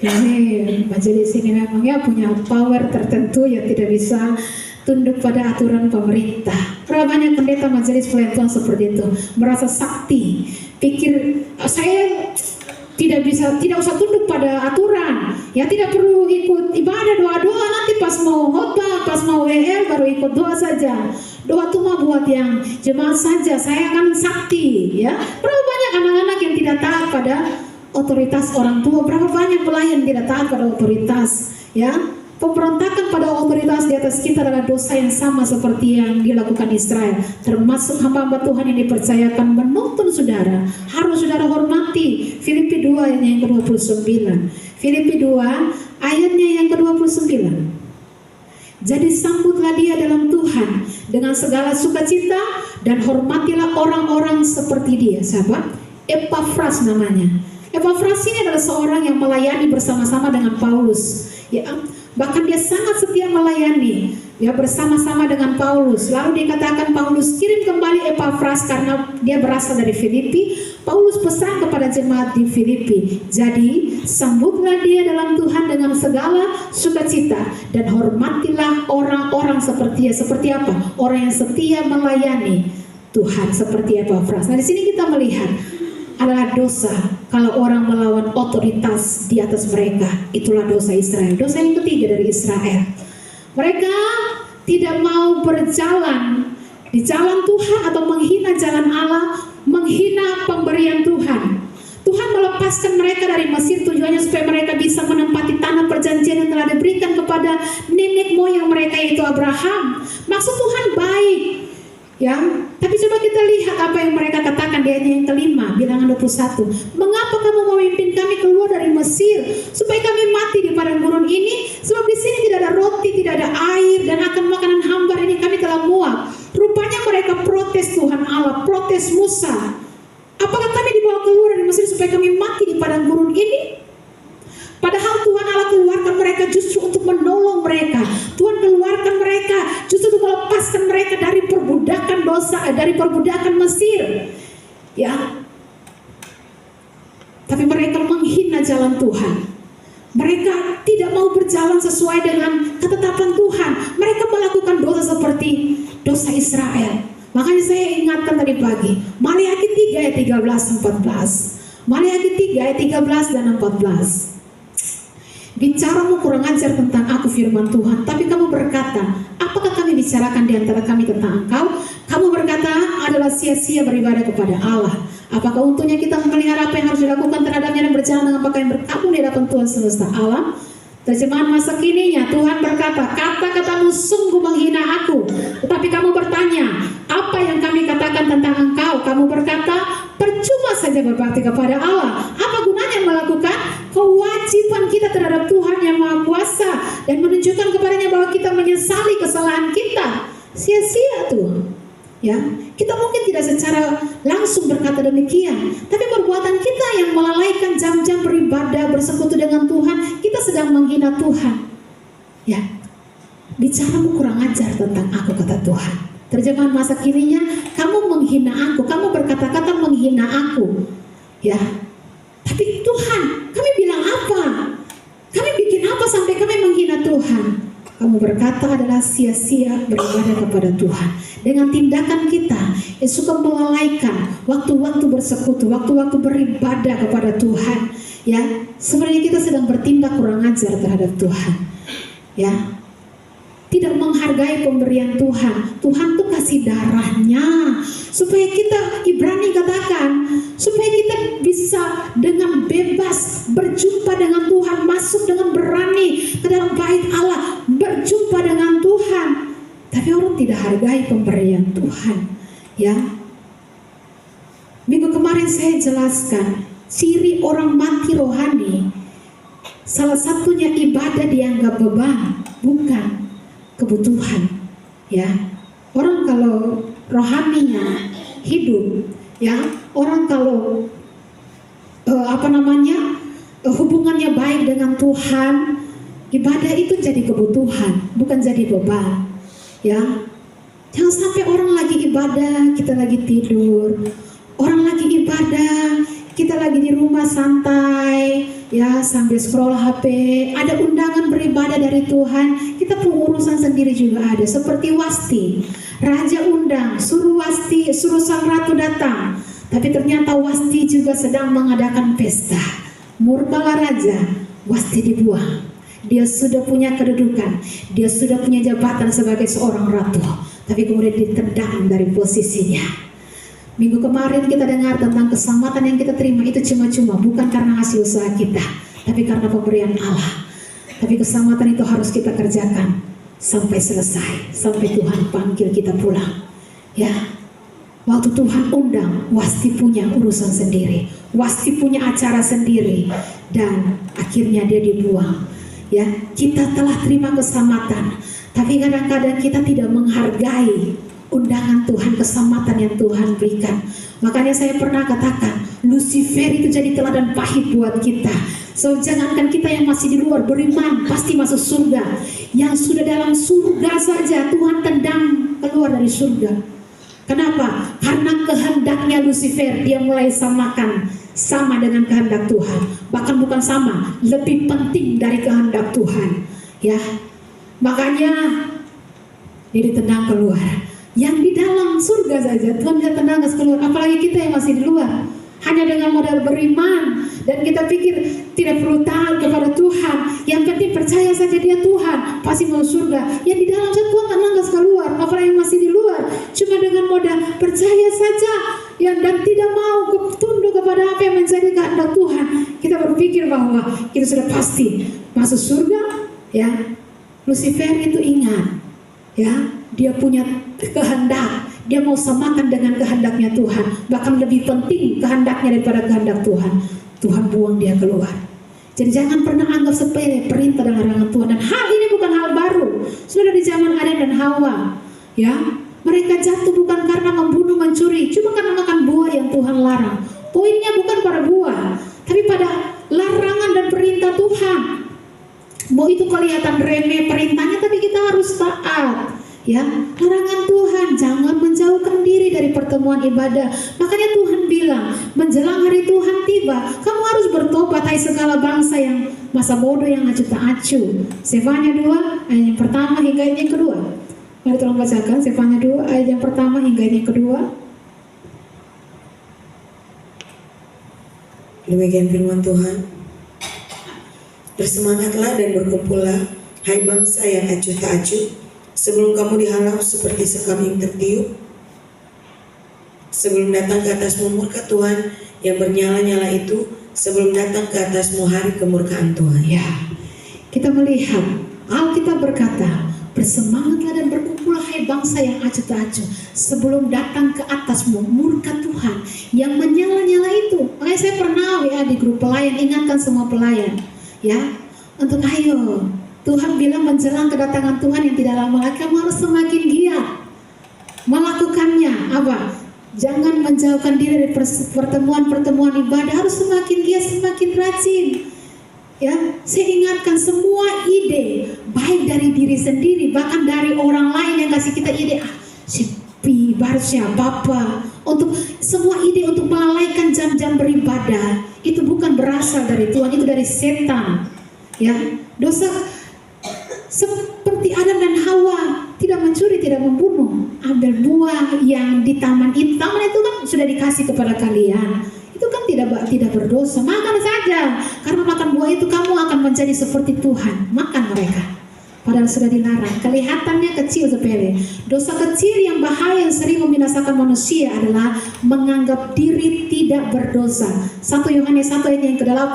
Ini majelis ini memang ya punya power tertentu yang tidak bisa tunduk pada aturan pemerintah. Berapa banyak pendeta majelis pelayan Tuhan seperti itu, merasa sakti, pikir saya tidak usah tunduk pada aturan, ya tidak perlu ikut ibadah doa-doa, nanti pas mau khotbah, pas mau WL baru ikut doa saja. Doa itu mah buat yang jemaat saja, saya akan sakti, ya. Berapa banyak banyak anak-anak yang tidak taat pada otoritas orang tua, berapa banyak pelayan tidak taat pada otoritas, ya. Pemberontakan pada otoritas di atas kita adalah dosa yang sama seperti yang dilakukan Israel. Termasuk hamba-hamba Tuhan yang dipercayakan menuntun saudara. Harus saudara hormati. Filipi 2 ayatnya yang ke-29. Filipi 2 ayatnya yang ke-29. Jadi sambutlah dia dalam Tuhan dengan segala sukacita dan hormatilah orang-orang seperti dia. Sahabat, Epafras namanya. Epafras ini adalah seorang yang melayani bersama-sama dengan Paulus. Ya, bahkan dia sangat setia melayani, ya, bersama-sama dengan Paulus. Lalu dikatakan Paulus kirim kembali Epafras karena dia berasal dari Filipi. Paulus pesan kepada jemaat di Filipi, jadi sambutlah dia dalam Tuhan dengan segala sukacita dan hormatilah orang-orang seperti dia. Seperti apa? Orang yang setia melayani Tuhan seperti Epafras. Nah, di sini kita melihat adalah dosa kalau orang melawan otoritas di atas mereka. Itulah dosa Israel. Dosa yang ketiga dari Israel, mereka tidak mau berjalan di jalan Tuhan atau menghina jalan Allah, menghina pemberian Tuhan. Tuhan melepaskan mereka dari Mesir tujuannya supaya mereka bisa menempati tanah perjanjian yang telah diberikan kepada nenek moyang mereka, yaitu Abraham. Maksud Tuhan baik, ya, tapi coba kita lihat apa yang mereka katakan di ayat yang kelima, bilangan 21. Mengapa kamu memimpin kami keluar dari Mesir supaya kami mati di padang gurun ini? Sebab di sini tidak ada roti, tidak ada air, dan akan makanan hambar ini kami telah muak. Rupanya mereka protes Tuhan Allah, protes Musa. Apakah kami dibawa keluar dari Mesir supaya kami mati di padang gurun ini? Padahal Tuhan Allah keluarkan mereka justru untuk menolong mereka. Tuhan keluarkan mereka justru untuk melepaskan mereka dari perbudakan dosa, dari perbudakan Mesir. Ya. Tapi mereka menghina jalan Tuhan. Mereka tidak mau berjalan sesuai dengan ketetapan Tuhan. Mereka melakukan dosa seperti dosa Israel. Makanya saya ingatkan tadi pagi, Maliaki 3 ayat 13-14. Maliaki 3 ayat 13 dan 14. Bicaramu kurang ajar tentang aku, firman Tuhan, tapi kamu berkata, apakah kami bicarakan di antara kami tentang engkau? Kamu berkata adalah sia-sia beribadah kepada Allah. Apakah untungnya kita memelihara apa yang harus dilakukan terhadapnya dan berjalan dengan pakaian berkabung di hadapan Tuhan semesta alam? Terjemahan masa kininya, Tuhan berkata, kata-katamu sungguh menghina aku. Tetapi kamu bertanya, apa yang kami katakan tentang engkau? Kamu berkata, percuma saja berbakti kepada Allah. Apa gunanya melakukan kewajiban kita terhadap Tuhan yang Maha Kuasa dan menunjukkan kepadanya bahwa kita menyesali kesalahan kita? Sia-sia tuh. Ya, kita mungkin tidak secara langsung berkata demikian, tapi perbuatan kita yang melalaikan jam-jam beribadah bersekutu dengan Tuhan, kita sedang menghina Tuhan. Ya, bicaramu kurang ajar tentang aku, kata Tuhan. Terjemahan masa kininya, kamu menghina aku, kamu berkata-kata menghina aku. Ya, tapi Tuhan, kami bilang apa? Kami bikin apa sampai kami menghina Tuhan? Kamu berkata adalah sia-sia beribadah kepada Tuhan. Dengan tindakan kita yang suka melalaikan waktu-waktu bersekutu, waktu-waktu beribadah kepada Tuhan, ya, sebenarnya kita sedang bertindak kurang ajar terhadap Tuhan. Ya, tidak menghargai pemberian Tuhan. Tuhan tuh kasih darahnya supaya kita, Ibrani katakan, supaya kita bisa dengan bebas berjumpa dengan Tuhan, masuk dengan berani ke dalam bait Allah, berjumpa dengan Tuhan. Tapi orang tidak hargai pemberian Tuhan. Ya, minggu kemarin saya jelaskan ciri orang mati rohani. Salah satunya ibadah dianggap beban, bukan kebutuhan. Ya, orang kalau rohaninya hidup, ya, orang kalau hubungannya baik dengan Tuhan, ibadah itu jadi kebutuhan, bukan jadi beban. Ya, jangan sampai orang lagi ibadah, kita lagi tidur. Orang lagi ibadah, kita lagi di rumah santai, ya, sambil scroll HP. Ada undangan beribadah dari Tuhan, kita pengurusan sendiri juga ada. Seperti Wasti, raja undang, suruh sang ratu datang. Tapi ternyata Wasti juga sedang mengadakan pesta. Murkalah raja, Wasti dibuang. Dia sudah punya kedudukan, dia sudah punya jabatan sebagai seorang ratu, tapi kemudian ditendang dari posisinya. Minggu kemarin kita dengar tentang keselamatan yang kita terima itu cuma-cuma, bukan karena hasil usaha kita, tapi karena pemberian Allah. Tapi keselamatan itu harus kita kerjakan sampai selesai, sampai Tuhan panggil kita pulang. Ya, waktu Tuhan undang, Wasti punya urusan sendiri, Wasti punya acara sendiri, dan akhirnya dia dibuang. Ya, kita telah terima keselamatan, tapi kadang-kadang kita tidak menghargai undangan Tuhan, keselamatan yang Tuhan berikan. Makanya saya pernah katakan, Lucifer itu jadi teladan pahit buat kita. So, jangankan kita yang masih di luar beriman pasti masuk surga, yang sudah dalam surga saja Tuhan tendang keluar dari surga. Kenapa? Karena kehendaknya Lucifer, dia mulai sama dengan kehendak Tuhan. Bahkan bukan sama, lebih penting dari kehendak Tuhan. Ya, makanya dia ditendang keluar. Yang di dalam surga saja Tuhan bisa tendang keluar, apalagi kita yang masih di luar. Hanya dengan modal beriman dan kita pikir tidak perlu taat kepada Tuhan, yang penting percaya saja dia Tuhan, pasti mau surga. Yang di dalam saja Tuhan tendang keluar, apalagi yang masih di luar. Cuma dengan modal percaya saja yang dan tidak mau tunduk kepada apa yang menjadi kehendak Tuhan, kita berpikir bahwa kita sudah pasti masuk surga. Ya, Lucifer itu ingat, ya, dia punya kehendak, dia mau samakan dengan kehendaknya Tuhan, bahkan lebih penting kehendaknya daripada kehendak Tuhan. Tuhan buang dia keluar. Jadi jangan pernah anggap sepele perintah dan larangan Tuhan. Dan hal ini bukan hal baru, sudah di zaman Adam dan Hawa. Ya, mereka jatuh bukan karena membunuh, mencuri, cuma karena makan buah yang Tuhan larang. Poinnya bukan pada buah, tapi pada larangan dan perintah Tuhan. Mau itu kelihatan remeh perintahnya, tapi kita harus taat. Ya, larangan Tuhan, jangan menjauhkan diri dari pertemuan ibadah. Makanya Tuhan bilang, menjelang hari Tuhan tiba, kamu harus bertobat, hai segala bangsa yang masa bodoh yang acuh tak acuh. Sefanya 2 ayat yang pertama hingga ayat yang kedua. Mari tolong bacakan Sefanya 2 ayat yang pertama hingga ayat yang kedua. Demikian firman Tuhan. Bersemangatlah dan berkumpullah, hai bangsa yang acuh tak acuh, sebelum kamu dihalau seperti sekam yang tertiup, sebelum datang ke atasmu murka Tuhan yang bernyala-nyala itu, sebelum datang ke atasmu hari kemurkaan Tuhan. Ya, kita melihat Alkitab berkata, bersemangatlah dan berkumpullah hai bangsa yang acuh tak acuh, sebelum datang ke atasmu murka Tuhan yang menyala-nyala itu. Makanya saya pernah WA di grup pelayan, ingatkan semua pelayan, ya, untuk ayo, Tuhan bilang menjelang kedatangan Tuhan yang tidak lama lagi, kamu harus semakin giat melakukannya. Apa? Jangan menjauhkan diri dari pertemuan-pertemuan ibadah, harus semakin giat, semakin rajin. Ya, saya ingatkan semua ide, baik dari diri sendiri, bahkan dari orang lain yang kasih kita ide, si Pi, baru siapa apa, untuk semua ide untuk melalaikan jam-jam beribadah, itu bukan berasal dari Tuhan, itu dari setan. Ya, dosa seperti Adam dan Hawa, tidak mencuri, tidak membunuh, ambil buah yang di taman itu. Taman itu kan sudah dikasih kepada kalian, itu kan tidak berdosa. Makan saja, karena makan buah itu kamu akan menjadi seperti Tuhan. Makan mereka, padahal sudah dilarang. Kelihatannya kecil, sepele. Dosa kecil yang bahaya yang sering membinasakan manusia adalah menganggap diri tidak berdosa. 1 Yohanes 1 ayat yang ke-8.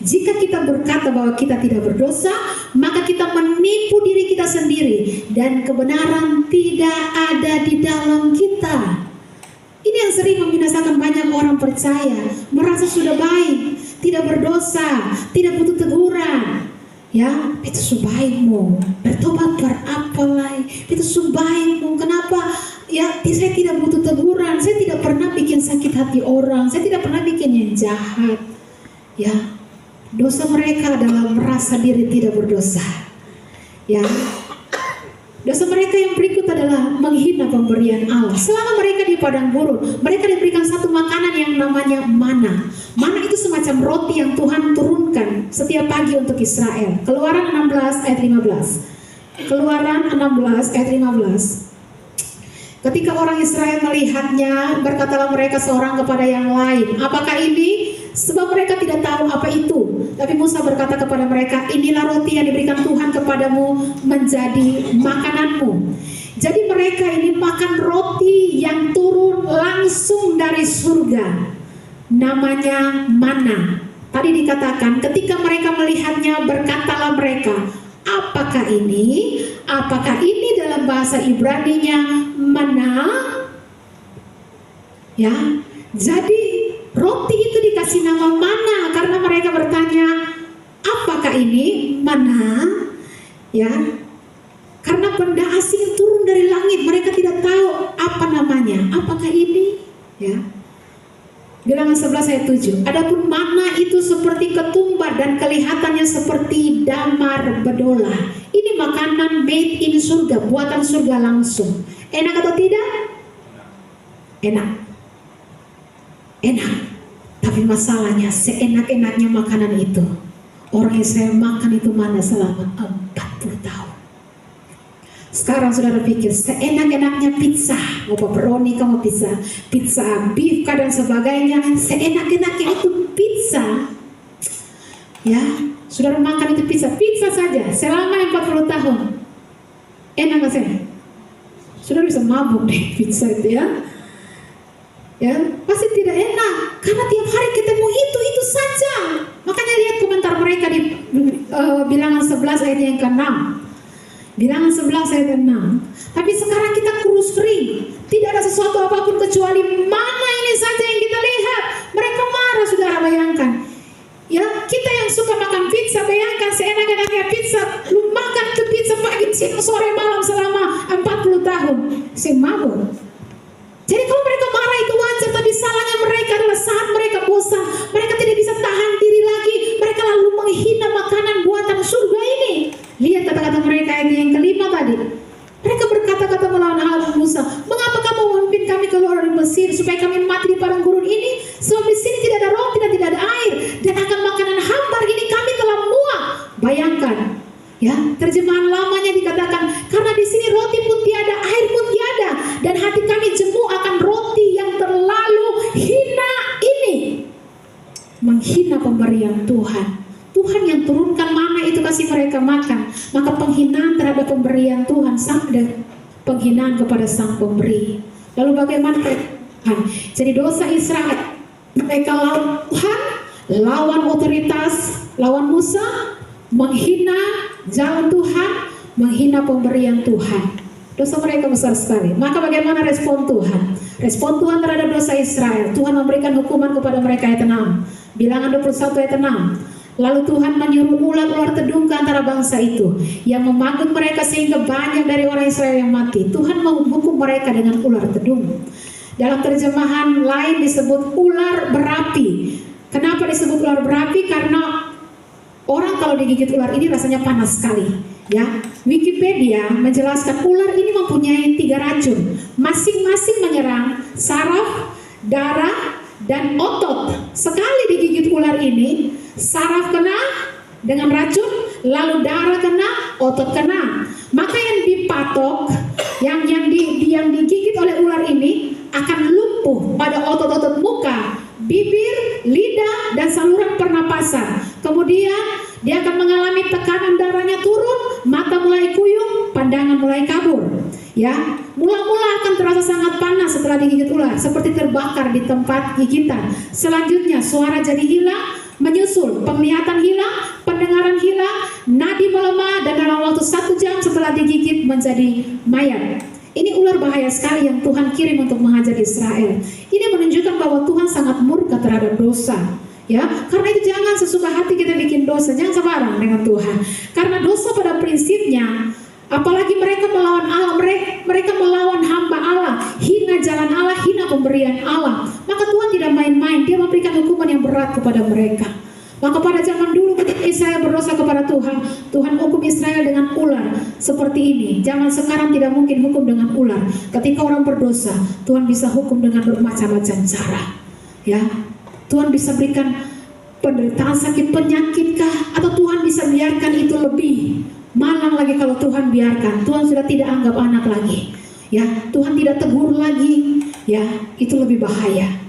Jika kita berkata bahwa kita tidak berdosa, maka kita menipu diri kita sendiri dan kebenaran tidak ada di dalam kita. Ini yang sering membinasakan banyak orang percaya, merasa sudah baik, tidak berdosa, tidak butuh teguran. Ya, itu subaikmu, bertobat berapalah, itu subaikmu. Kenapa? Ya, saya tidak butuh teguran, saya tidak pernah bikin sakit hati orang, saya tidak pernah bikin yang jahat. Ya, dosa mereka adalah merasa diri tidak berdosa. Ya, dosa mereka yang berikut adalah menghina pemberian Allah. Selama mereka di padang gurun, mereka diberikan satu makanan yang namanya mana. Mana itu semacam roti yang Tuhan turunkan setiap pagi untuk Israel. Keluaran 16 ayat 15. Keluaran 16 ayat 15. Ketika orang Israel melihatnya, berkatalah mereka seorang kepada yang lain, apakah ini? Sebab mereka tidak tahu apa itu. Tapi Musa berkata kepada mereka, inilah roti yang diberikan Tuhan kepadamu menjadi makananmu. Jadi mereka ini makan roti yang turun langsung dari dari surga, namanya mana. Tadi dikatakan ketika mereka melihatnya, berkatalah mereka, apakah ini? Apakah ini dalam bahasa Ibraninya mana? Ya, jadi roti itu dikasih nama mana karena mereka bertanya, apakah ini mana? Ya, karena benda asing turun dari langit, mereka tidak tahu apa namanya. Apakah ini? Ya. Bilangan 11 ayat 7. Adapun mana itu seperti ketumbar dan kelihatannya seperti damar bedola. Ini makanan made in surga, buatan surga langsung. Enak atau tidak? Enak. Enak. Tapi masalahnya seenak-enaknya makanan itu, orang Israel makan itu mana selama 40 tahun. Sekarang saudara pikir seenak-enaknya pizza, mau pepperoni kamu pizza beef dan sebagainya, seenak-enaknya itu pizza. Ya, saudara makan itu pizza saja selama 40 tahun. Enak gak sih? Saudara bisa mabuk deh pizza itu ya. Ya, pasti tidak enak karena tiap hari ketemu itu saja. Makanya lihat komentar mereka di bilangan 11 ayat yang ke-6. Bilangan 11 ayat 6. Tapi sekarang kita kurus kering, tidak ada sesuatu apapun kecuali mana ini saja yang kita lihat. Mereka marah, saudara, bayangkan. Ya, kita yang suka makan pizza, bayangkan seenak-enaknya pizza, lu makan itu pizza pagi, siang, sore, malam selama 40 tahun. Saya mabuk. Jadi kalau mereka marah itu wajar, tapi salahnya mereka adalah saat mereka bosan, mereka tidak bisa tahan diri lagi, mereka lalu menghina makanan buatan surga ini. Lihat kata-kata mereka ayat yang ke-5 tadi. Mereka berkata-kata melawan Allah Musa, mengapa kamu memimpin kami keluar dari Mesir supaya kami mati di padang gurun ini? Sebab di sini tidak ada roti dan tidak ada air, dan akan makanan hambar ini kami telah muak. Bayangkan, ya, terjemahan lamanya dikatakan, karena di sini roti pun tiada, air pun tiada, dan hati kami jemu akan roti yang terlalu hina ini. Menghina pemberian Tuhan. Tuhan yang turunkan mana itu kasih mereka makan. Maka penghinaan terhadap pemberian Tuhan sama dengan penghinaan kepada sang pemberi. Lalu bagaimana Tuhan? Jadi dosa Israel, mereka lawan Tuhan, lawan otoritas, lawan Musa, menghina jalan Tuhan, menghina pemberian Tuhan. Dosa mereka besar sekali. Maka bagaimana respon Tuhan? Respon Tuhan terhadap dosa Israel, Tuhan memberikan hukuman kepada mereka ayat 6. Bilangan 21 ayat 6. Lalu Tuhan menyuruh ular-ular tedung ke antara bangsa itu, yang memagut mereka sehingga banyak dari orang Israel yang mati. Tuhan menghukum mereka dengan ular tedung. Dalam terjemahan lain disebut ular berapi. Kenapa disebut ular berapi? Karena orang kalau digigit ular ini rasanya panas sekali. Ya, Wikipedia menjelaskan ular ini mempunyai 3 racun, masing-masing menyerang saraf, darah, dan otot. Sekali digigit ular ini, saraf kena dengan racun, lalu darah kena, otot kena. Maka yang dipatok, yang digigit oleh ular ini akan lumpuh pada otot-otot muka, bibir, lidah, dan saluran pernapasan. Kemudian dia akan mengalami tekanan darahnya turun, mata mulai kuyung, pandangan mulai kabur. Ya, mula-mula akan terasa sangat panas setelah digigit ular, seperti terbakar di tempat gigitan. Selanjutnya suara jadi hilang, menyusul penglihatan hilang, pendengaran hilang, nadi melemah, dan dalam waktu 1 jam setelah digigit menjadi mayat. Ini ular bahaya sekali yang Tuhan kirim untuk menghajar Israel. Ini menunjukkan bahwa Tuhan sangat murka terhadap dosa. Ya, karena itu jangan sesuka hati kita bikin dosa, jangan sembarang dengan Tuhan. Karena dosa pada prinsipnya, apalagi mereka melawan Allah, mereka melawan hamba Allah, hina jalan Allah, hina pemberian Allah. Maka Tuhan tidak main-main, Dia memberikan hukuman yang berat kepada mereka. Maka pada zaman dulu ketika Israel berdosa kepada Tuhan, Tuhan hukum Israel dengan ular seperti ini. Zaman sekarang tidak mungkin hukum dengan ular. Ketika orang berdosa, Tuhan bisa hukum dengan bermacam-macam cara. Ya, Tuhan bisa berikan penderitaan sakit penyakitkah, atau Tuhan bisa biarkan itu lebih malang lagi kalau Tuhan biarkan. Tuhan sudah tidak anggap anak lagi. Ya, Tuhan tidak tegur lagi. Ya, itu lebih bahaya.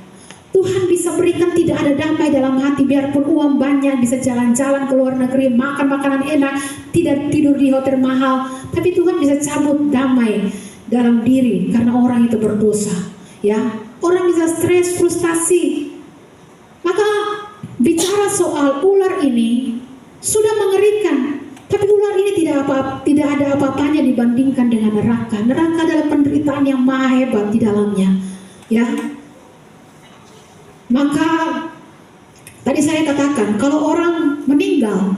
Tuhan bisa berikan tidak ada damai dalam hati, biarpun uang banyak, bisa jalan-jalan ke luar negeri, makan makanan enak, tidak tidur di hotel mahal, tapi Tuhan bisa cabut damai dalam diri karena orang itu berdosa. Ya, orang bisa stres, frustasi. Maka bicara soal ular ini sudah mengerikan. Tapi ular ini tidak ada apa-apanya dibandingkan dengan neraka. Neraka adalah penderitaan yang maha hebat di dalamnya. Ya. Maka tadi saya katakan, kalau orang meninggal,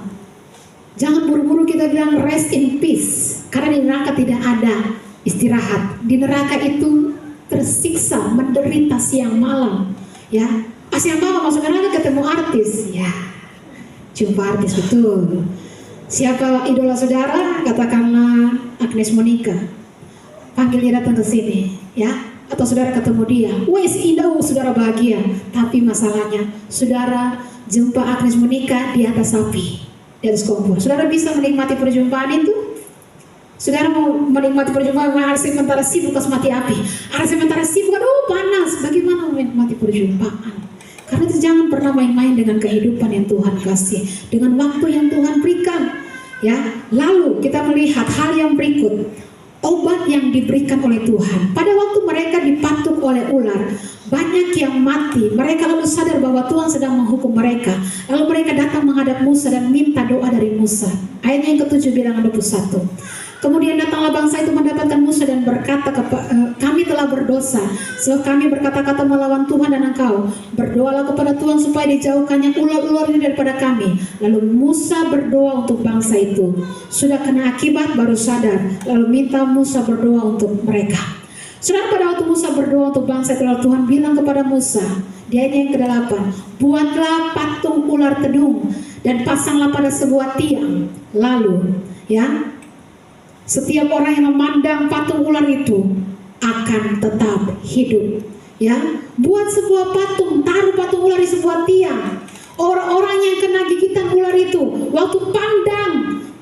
jangan buru-buru kita bilang rest in peace, karena di neraka tidak ada istirahat. Di neraka itu tersiksa, menderita siang malam. Ya, siang malam masuk neraka ketemu artis. Ya, jumpa artis betul. Siapa idola saudara? Katakanlah Agnes Monica. Panggil dia datang ke sini, ya. Atau saudara ketemu dia, wes indah, saudara bahagia. Tapi masalahnya, saudara jumpa Agnes Monica di atas sapi, di atas kompor. Saudara bisa menikmati perjumpaan itu? Saudara mau menikmati perjumpaan, harus sementara sibuk mati api, harus sementara sibuk, panas. Bagaimana menikmati perjumpaan? Karena itu jangan pernah main-main dengan kehidupan yang Tuhan kasih, dengan waktu yang Tuhan berikan. Ya, lalu kita melihat hal yang berikut. Obat yang diberikan oleh Tuhan. Pada waktu mereka dipatuk oleh ular, banyak yang mati. Mereka lalu sadar bahwa Tuhan sedang menghukum mereka. Lalu mereka datang menghadap Musa dan minta doa dari Musa. Ayatnya yang ke-7 bilangan 21. Kemudian datanglah bangsa itu mendapatkan Musa dan berkata, kami telah berdosa, sebab kami berkata-kata melawan Tuhan dan engkau. Berdoalah kepada Tuhan supaya dijauhkannya ular-ular ini daripada kami. Lalu Musa berdoa untuk bangsa itu. Sudah kena akibat baru sadar. Lalu minta Musa berdoa untuk mereka. Saudara, pada waktu Musa berdoa untuk bangsa itu, lalu Tuhan bilang kepada Musa, di ayat yang ke-8, buatlah patung ular tedung dan pasanglah pada sebuah tiang. Lalu, ya, setiap orang yang memandang patung ular itu akan tetap hidup. Ya, buat sebuah patung, taruh patung ular di sebuah tiang. Orang-orang yang kena gigitan ular itu, waktu pandang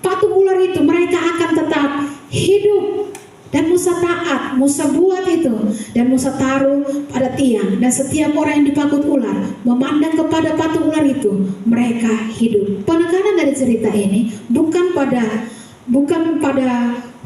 patung ular itu, mereka akan tetap hidup. Dan Musa taat, Musa buat itu, dan Musa taruh pada tiang. Dan setiap orang yang dipakut ular memandang kepada patung ular itu, mereka hidup. Penekanan dari cerita ini bukan pada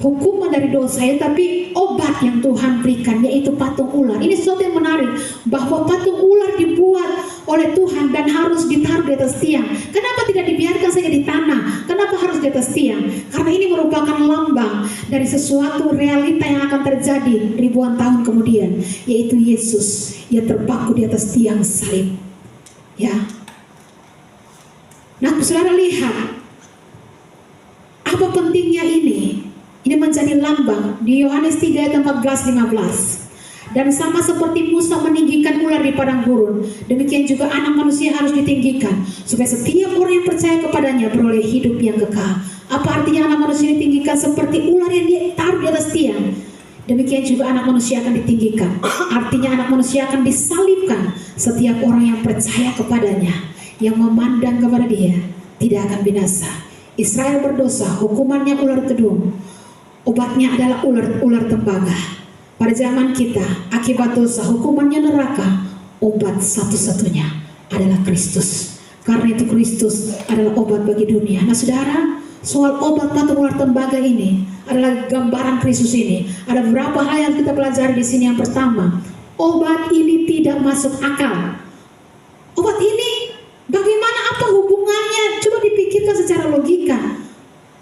hukuman dari dosa, tapi obat yang Tuhan berikan, yaitu patung ular. Ini sesuatu yang menarik, bahwa patung ular dibuat oleh Tuhan dan harus ditaruh di atas tiang. Kenapa tidak dibiarkan saja di tanah? Kenapa harus di atas tiang? Karena ini merupakan lambang dari sesuatu realita yang akan terjadi ribuan tahun kemudian, yaitu Yesus yang terpaku di atas tiang salib. Ya. Nah, saudara lihat apa pentingnya ini? Ini menjadi lambang di Yohanes 3 ayat 14-15. Dan sama seperti Musa meninggikan ular di padang gurun, demikian juga anak manusia harus ditinggikan, supaya setiap orang yang percaya kepadanya beroleh hidup yang kekal. Apa artinya anak manusia ditinggikan? Seperti ular yang ditaruh di atas tiang, demikian juga anak manusia akan ditinggikan. Artinya anak manusia akan disalibkan. Setiap orang yang percaya kepadanya, yang memandang kepada dia, tidak akan binasa. Israel berdosa, hukumannya ular tedung. Obatnya adalah ular tembaga. Pada zaman kita, akibat dosa, hukumannya neraka. Obat satu-satunya adalah Kristus. Karena itu Kristus adalah obat bagi dunia. Nah, saudara, soal obat patung ular tembaga ini adalah gambaran Kristus ini. Ada beberapa hal yang kita pelajari di sini. Yang pertama, obat ini tidak masuk akal. Obat ini bagaimana, apa hubungannya? Coba dipikirkan secara logika.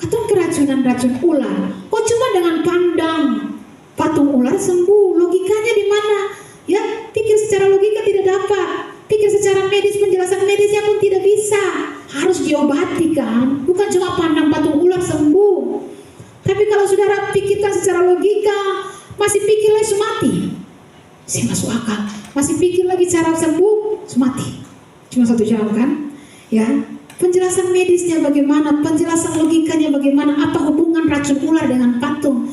Atau keracunan racun ular, cuma dengan pandang patung ular sembuh? Logikanya di mana? Ya, pikir secara logika tidak dapat. Pikir secara medis, penjelasan medisnya pun tidak bisa. Harus diobati kan? Bukan cuma pandang patung ular sembuh. Tapi kalau saudara pikirkan secara logika, masih pikir lagi mati, sih masuk akal. Masih pikir lagi cara sembuh, mati. Cuma 1 jam kan? Ya. Penjelasan medisnya bagaimana, penjelasan logikanya bagaimana, apa hubungan racun ular dengan patung?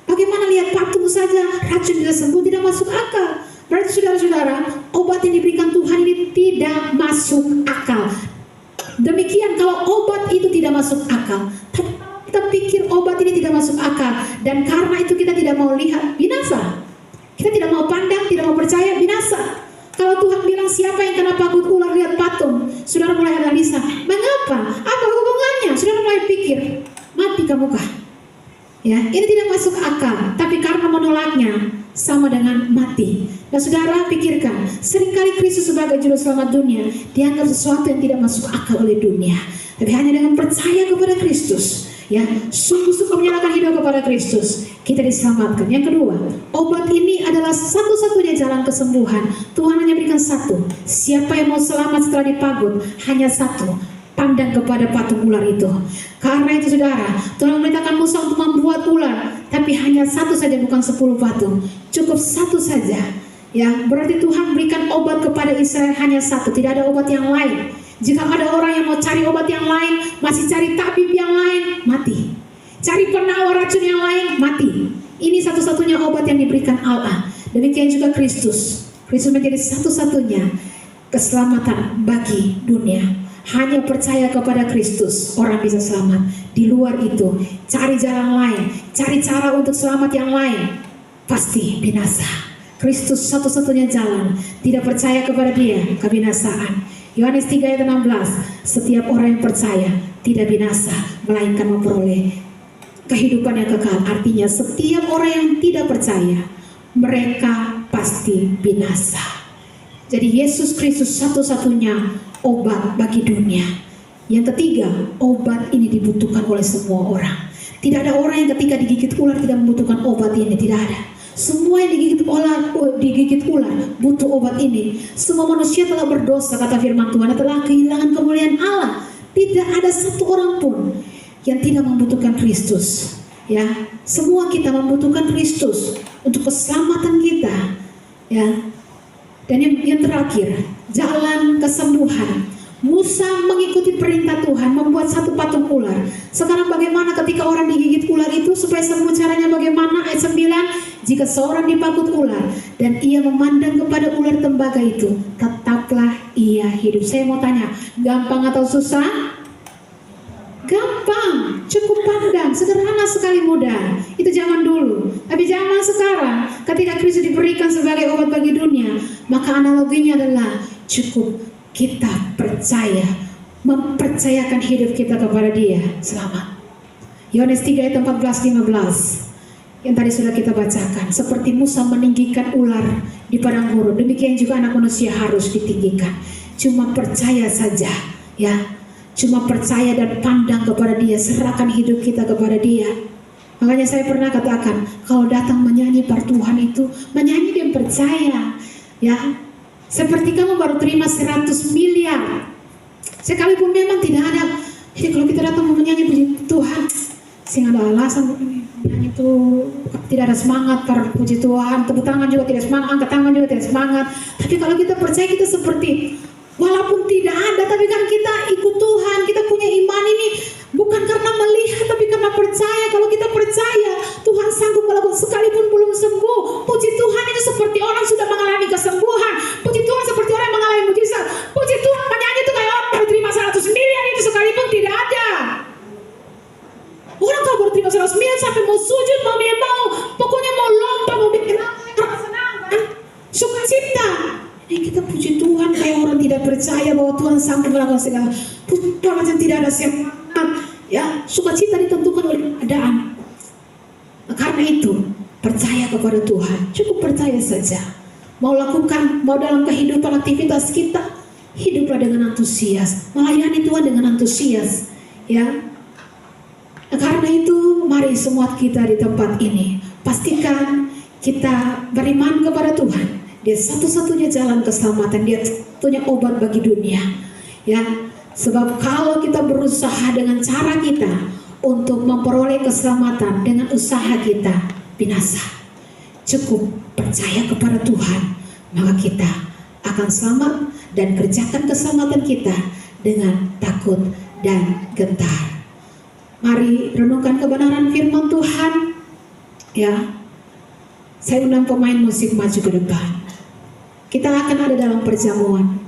Bagaimana lihat patung saja racun tidak sembuh, tidak masuk akal. Berarti saudara-saudara, obat yang diberikan Tuhan ini tidak masuk akal. Demikian kalau obat itu tidak masuk akal, kita pikir obat ini tidak masuk akal, dan karena itu kita tidak mau lihat, binasa. Kita tidak mau pandang, tidak mau percaya, binasa. Kalau Tuhan bilang siapa yang kena pakut ular lihat patung, saudara mulai analisa, mengapa? Apa hubungannya? Saudara mulai pikir, mati kamu kah? Ya, ini tidak masuk akal. Tapi karena menolaknya, sama dengan mati. Nah saudara pikirkan, seringkali Kristus sebagai juru selamat dunia dianggap sesuatu yang tidak masuk akal oleh dunia. Tapi hanya dengan percaya kepada Kristus, ya, sungguh-sungguh menyerahkan hidup kepada Kristus, kita diselamatkan. Yang kedua, obat ini adalah satu-satunya jalan kesembuhan. Tuhan hanya berikan satu. Siapa yang mau selamat setelah dipagut, hanya satu: pandang kepada patung ular itu. Karena itu saudara, Tuhan memerintahkan Musa untuk membuat ular, tapi hanya satu saja, bukan 10 patung. Cukup satu saja. Ya, berarti Tuhan berikan obat kepada Israel hanya satu, tidak ada obat yang lain. Jika ada orang yang mau cari obat yang lain, masih cari tabib yang lain, mati. Cari penawar racun yang lain, mati. Ini satu-satunya obat yang diberikan Allah. Demikian juga Kristus. Kristus menjadi satu-satunya keselamatan bagi dunia. Hanya percaya kepada Kristus orang bisa selamat. Di luar itu, cari jalan lain, cari cara untuk selamat yang lain, pasti binasa. Kristus satu-satunya jalan. Tidak percaya kepada Dia, kebinasaan. Yohanes 3 ayat 16, setiap orang yang percaya tidak binasa, melainkan memperoleh kehidupan yang kekal. Artinya setiap orang yang tidak percaya, mereka pasti binasa. Jadi Yesus Kristus satu-satunya obat bagi dunia. Yang ketiga, obat ini dibutuhkan oleh semua orang. Tidak ada orang yang ketika digigit ular tidak membutuhkan obat ini, tidak ada. Semua yang digigit ular butuh obat ini. Semua manusia telah berdosa, kata firman Tuhan, telah kehilangan kemuliaan Allah. Tidak ada satu orang pun yang tidak membutuhkan Kristus. Ya, semua kita membutuhkan Kristus untuk keselamatan kita. Ya. Dan yang terakhir, jalan kesembuhan. Musa mengikuti perintah Tuhan membuat satu patung ular. Sekarang bagaimana ketika orang digigit ular itu supaya sembuh, caranya bagaimana? Ayat 9, jika seorang dipagut ular dan ia memandang kepada ular tembaga itu, tetaplah ia hidup. Saya mau tanya, gampang atau susah? Gampang, cukup pandang, sederhana sekali, mudah. Itu zaman dulu. Tapi zaman sekarang, ketika Kristus diberikan sebagai obat bagi dunia, maka analoginya adalah cukup kita percaya, mempercayakan hidup kita kepada Dia, selamat. Yohanes 3 ayat 14-15 yang tadi sudah kita bacakan. Seperti Musa meninggikan ular di padang gurun, demikian juga anak manusia harus ditinggikan. Cuma percaya saja, ya. Cuma percaya dan pandang kepada Dia, serahkan hidup kita kepada Dia. Makanya saya pernah katakan, kalau datang menyanyi par Tuhan itu, menyanyi dia percaya, ya. Seperti kamu baru terima 100 miliar. Sekalipun memang tidak ada. Jadi kalau kita datang menyanyi puji Tuhan, sehingga ada alasan menyanyi itu tidak ada semangat, para puji Tuhan, tepuk tangan juga tidak semangat, angkat tangan juga tidak semangat. Tapi kalau kita percaya, kita seperti walaupun tidak ada, tapi kan kita ikut Tuhan, kita punya iman ini bukan karena melihat, tapi karena percaya. Kalau kita percaya, Tuhan sanggup melakukan sekalipun belum sembuh. Puji Tuhan itu seperti orang sudah mengalami kesembuhan. Puji Tuhan seperti orang yang mengalami mujizat. Puji Tuhan menyanyi itu kayak orang baru terima 100 miliar itu sekalipun tidak ada. Orang kalau baru terima 100 miliar sampai mau sujud, mau pokoknya mau lompat, mau bikin apa, senang kan? Sukacita. Kita puji Tuhan kayak orang tidak percaya bahwa Tuhan sanggup melakukan segala. Puji Tuhan macam tidak ada semangat. Ya, sukacita ditentukan oleh keadaan. Nah, karena itu percaya kepada Tuhan, cukup percaya saja. Mau lakukan, mau dalam kehidupan aktivitas kita, hiduplah dengan antusias, melayani Tuhan dengan antusias. Ya, nah, karena itu mari semua kita di tempat ini pastikan kita beriman kepada Tuhan. Dia satu-satunya jalan keselamatan, Dia satunya obat bagi dunia. Ya, sebab kalau kita berusaha dengan cara kita untuk memperoleh keselamatan dengan usaha kita, binasa. Cukup percaya kepada Tuhan, maka kita akan selamat dan kerjakan keselamatan kita dengan takut dan gentar. Mari renungkan kebenaran firman Tuhan. Ya, saya undang pemain musik maju ke depan. Kita akan ada dalam perjamuan.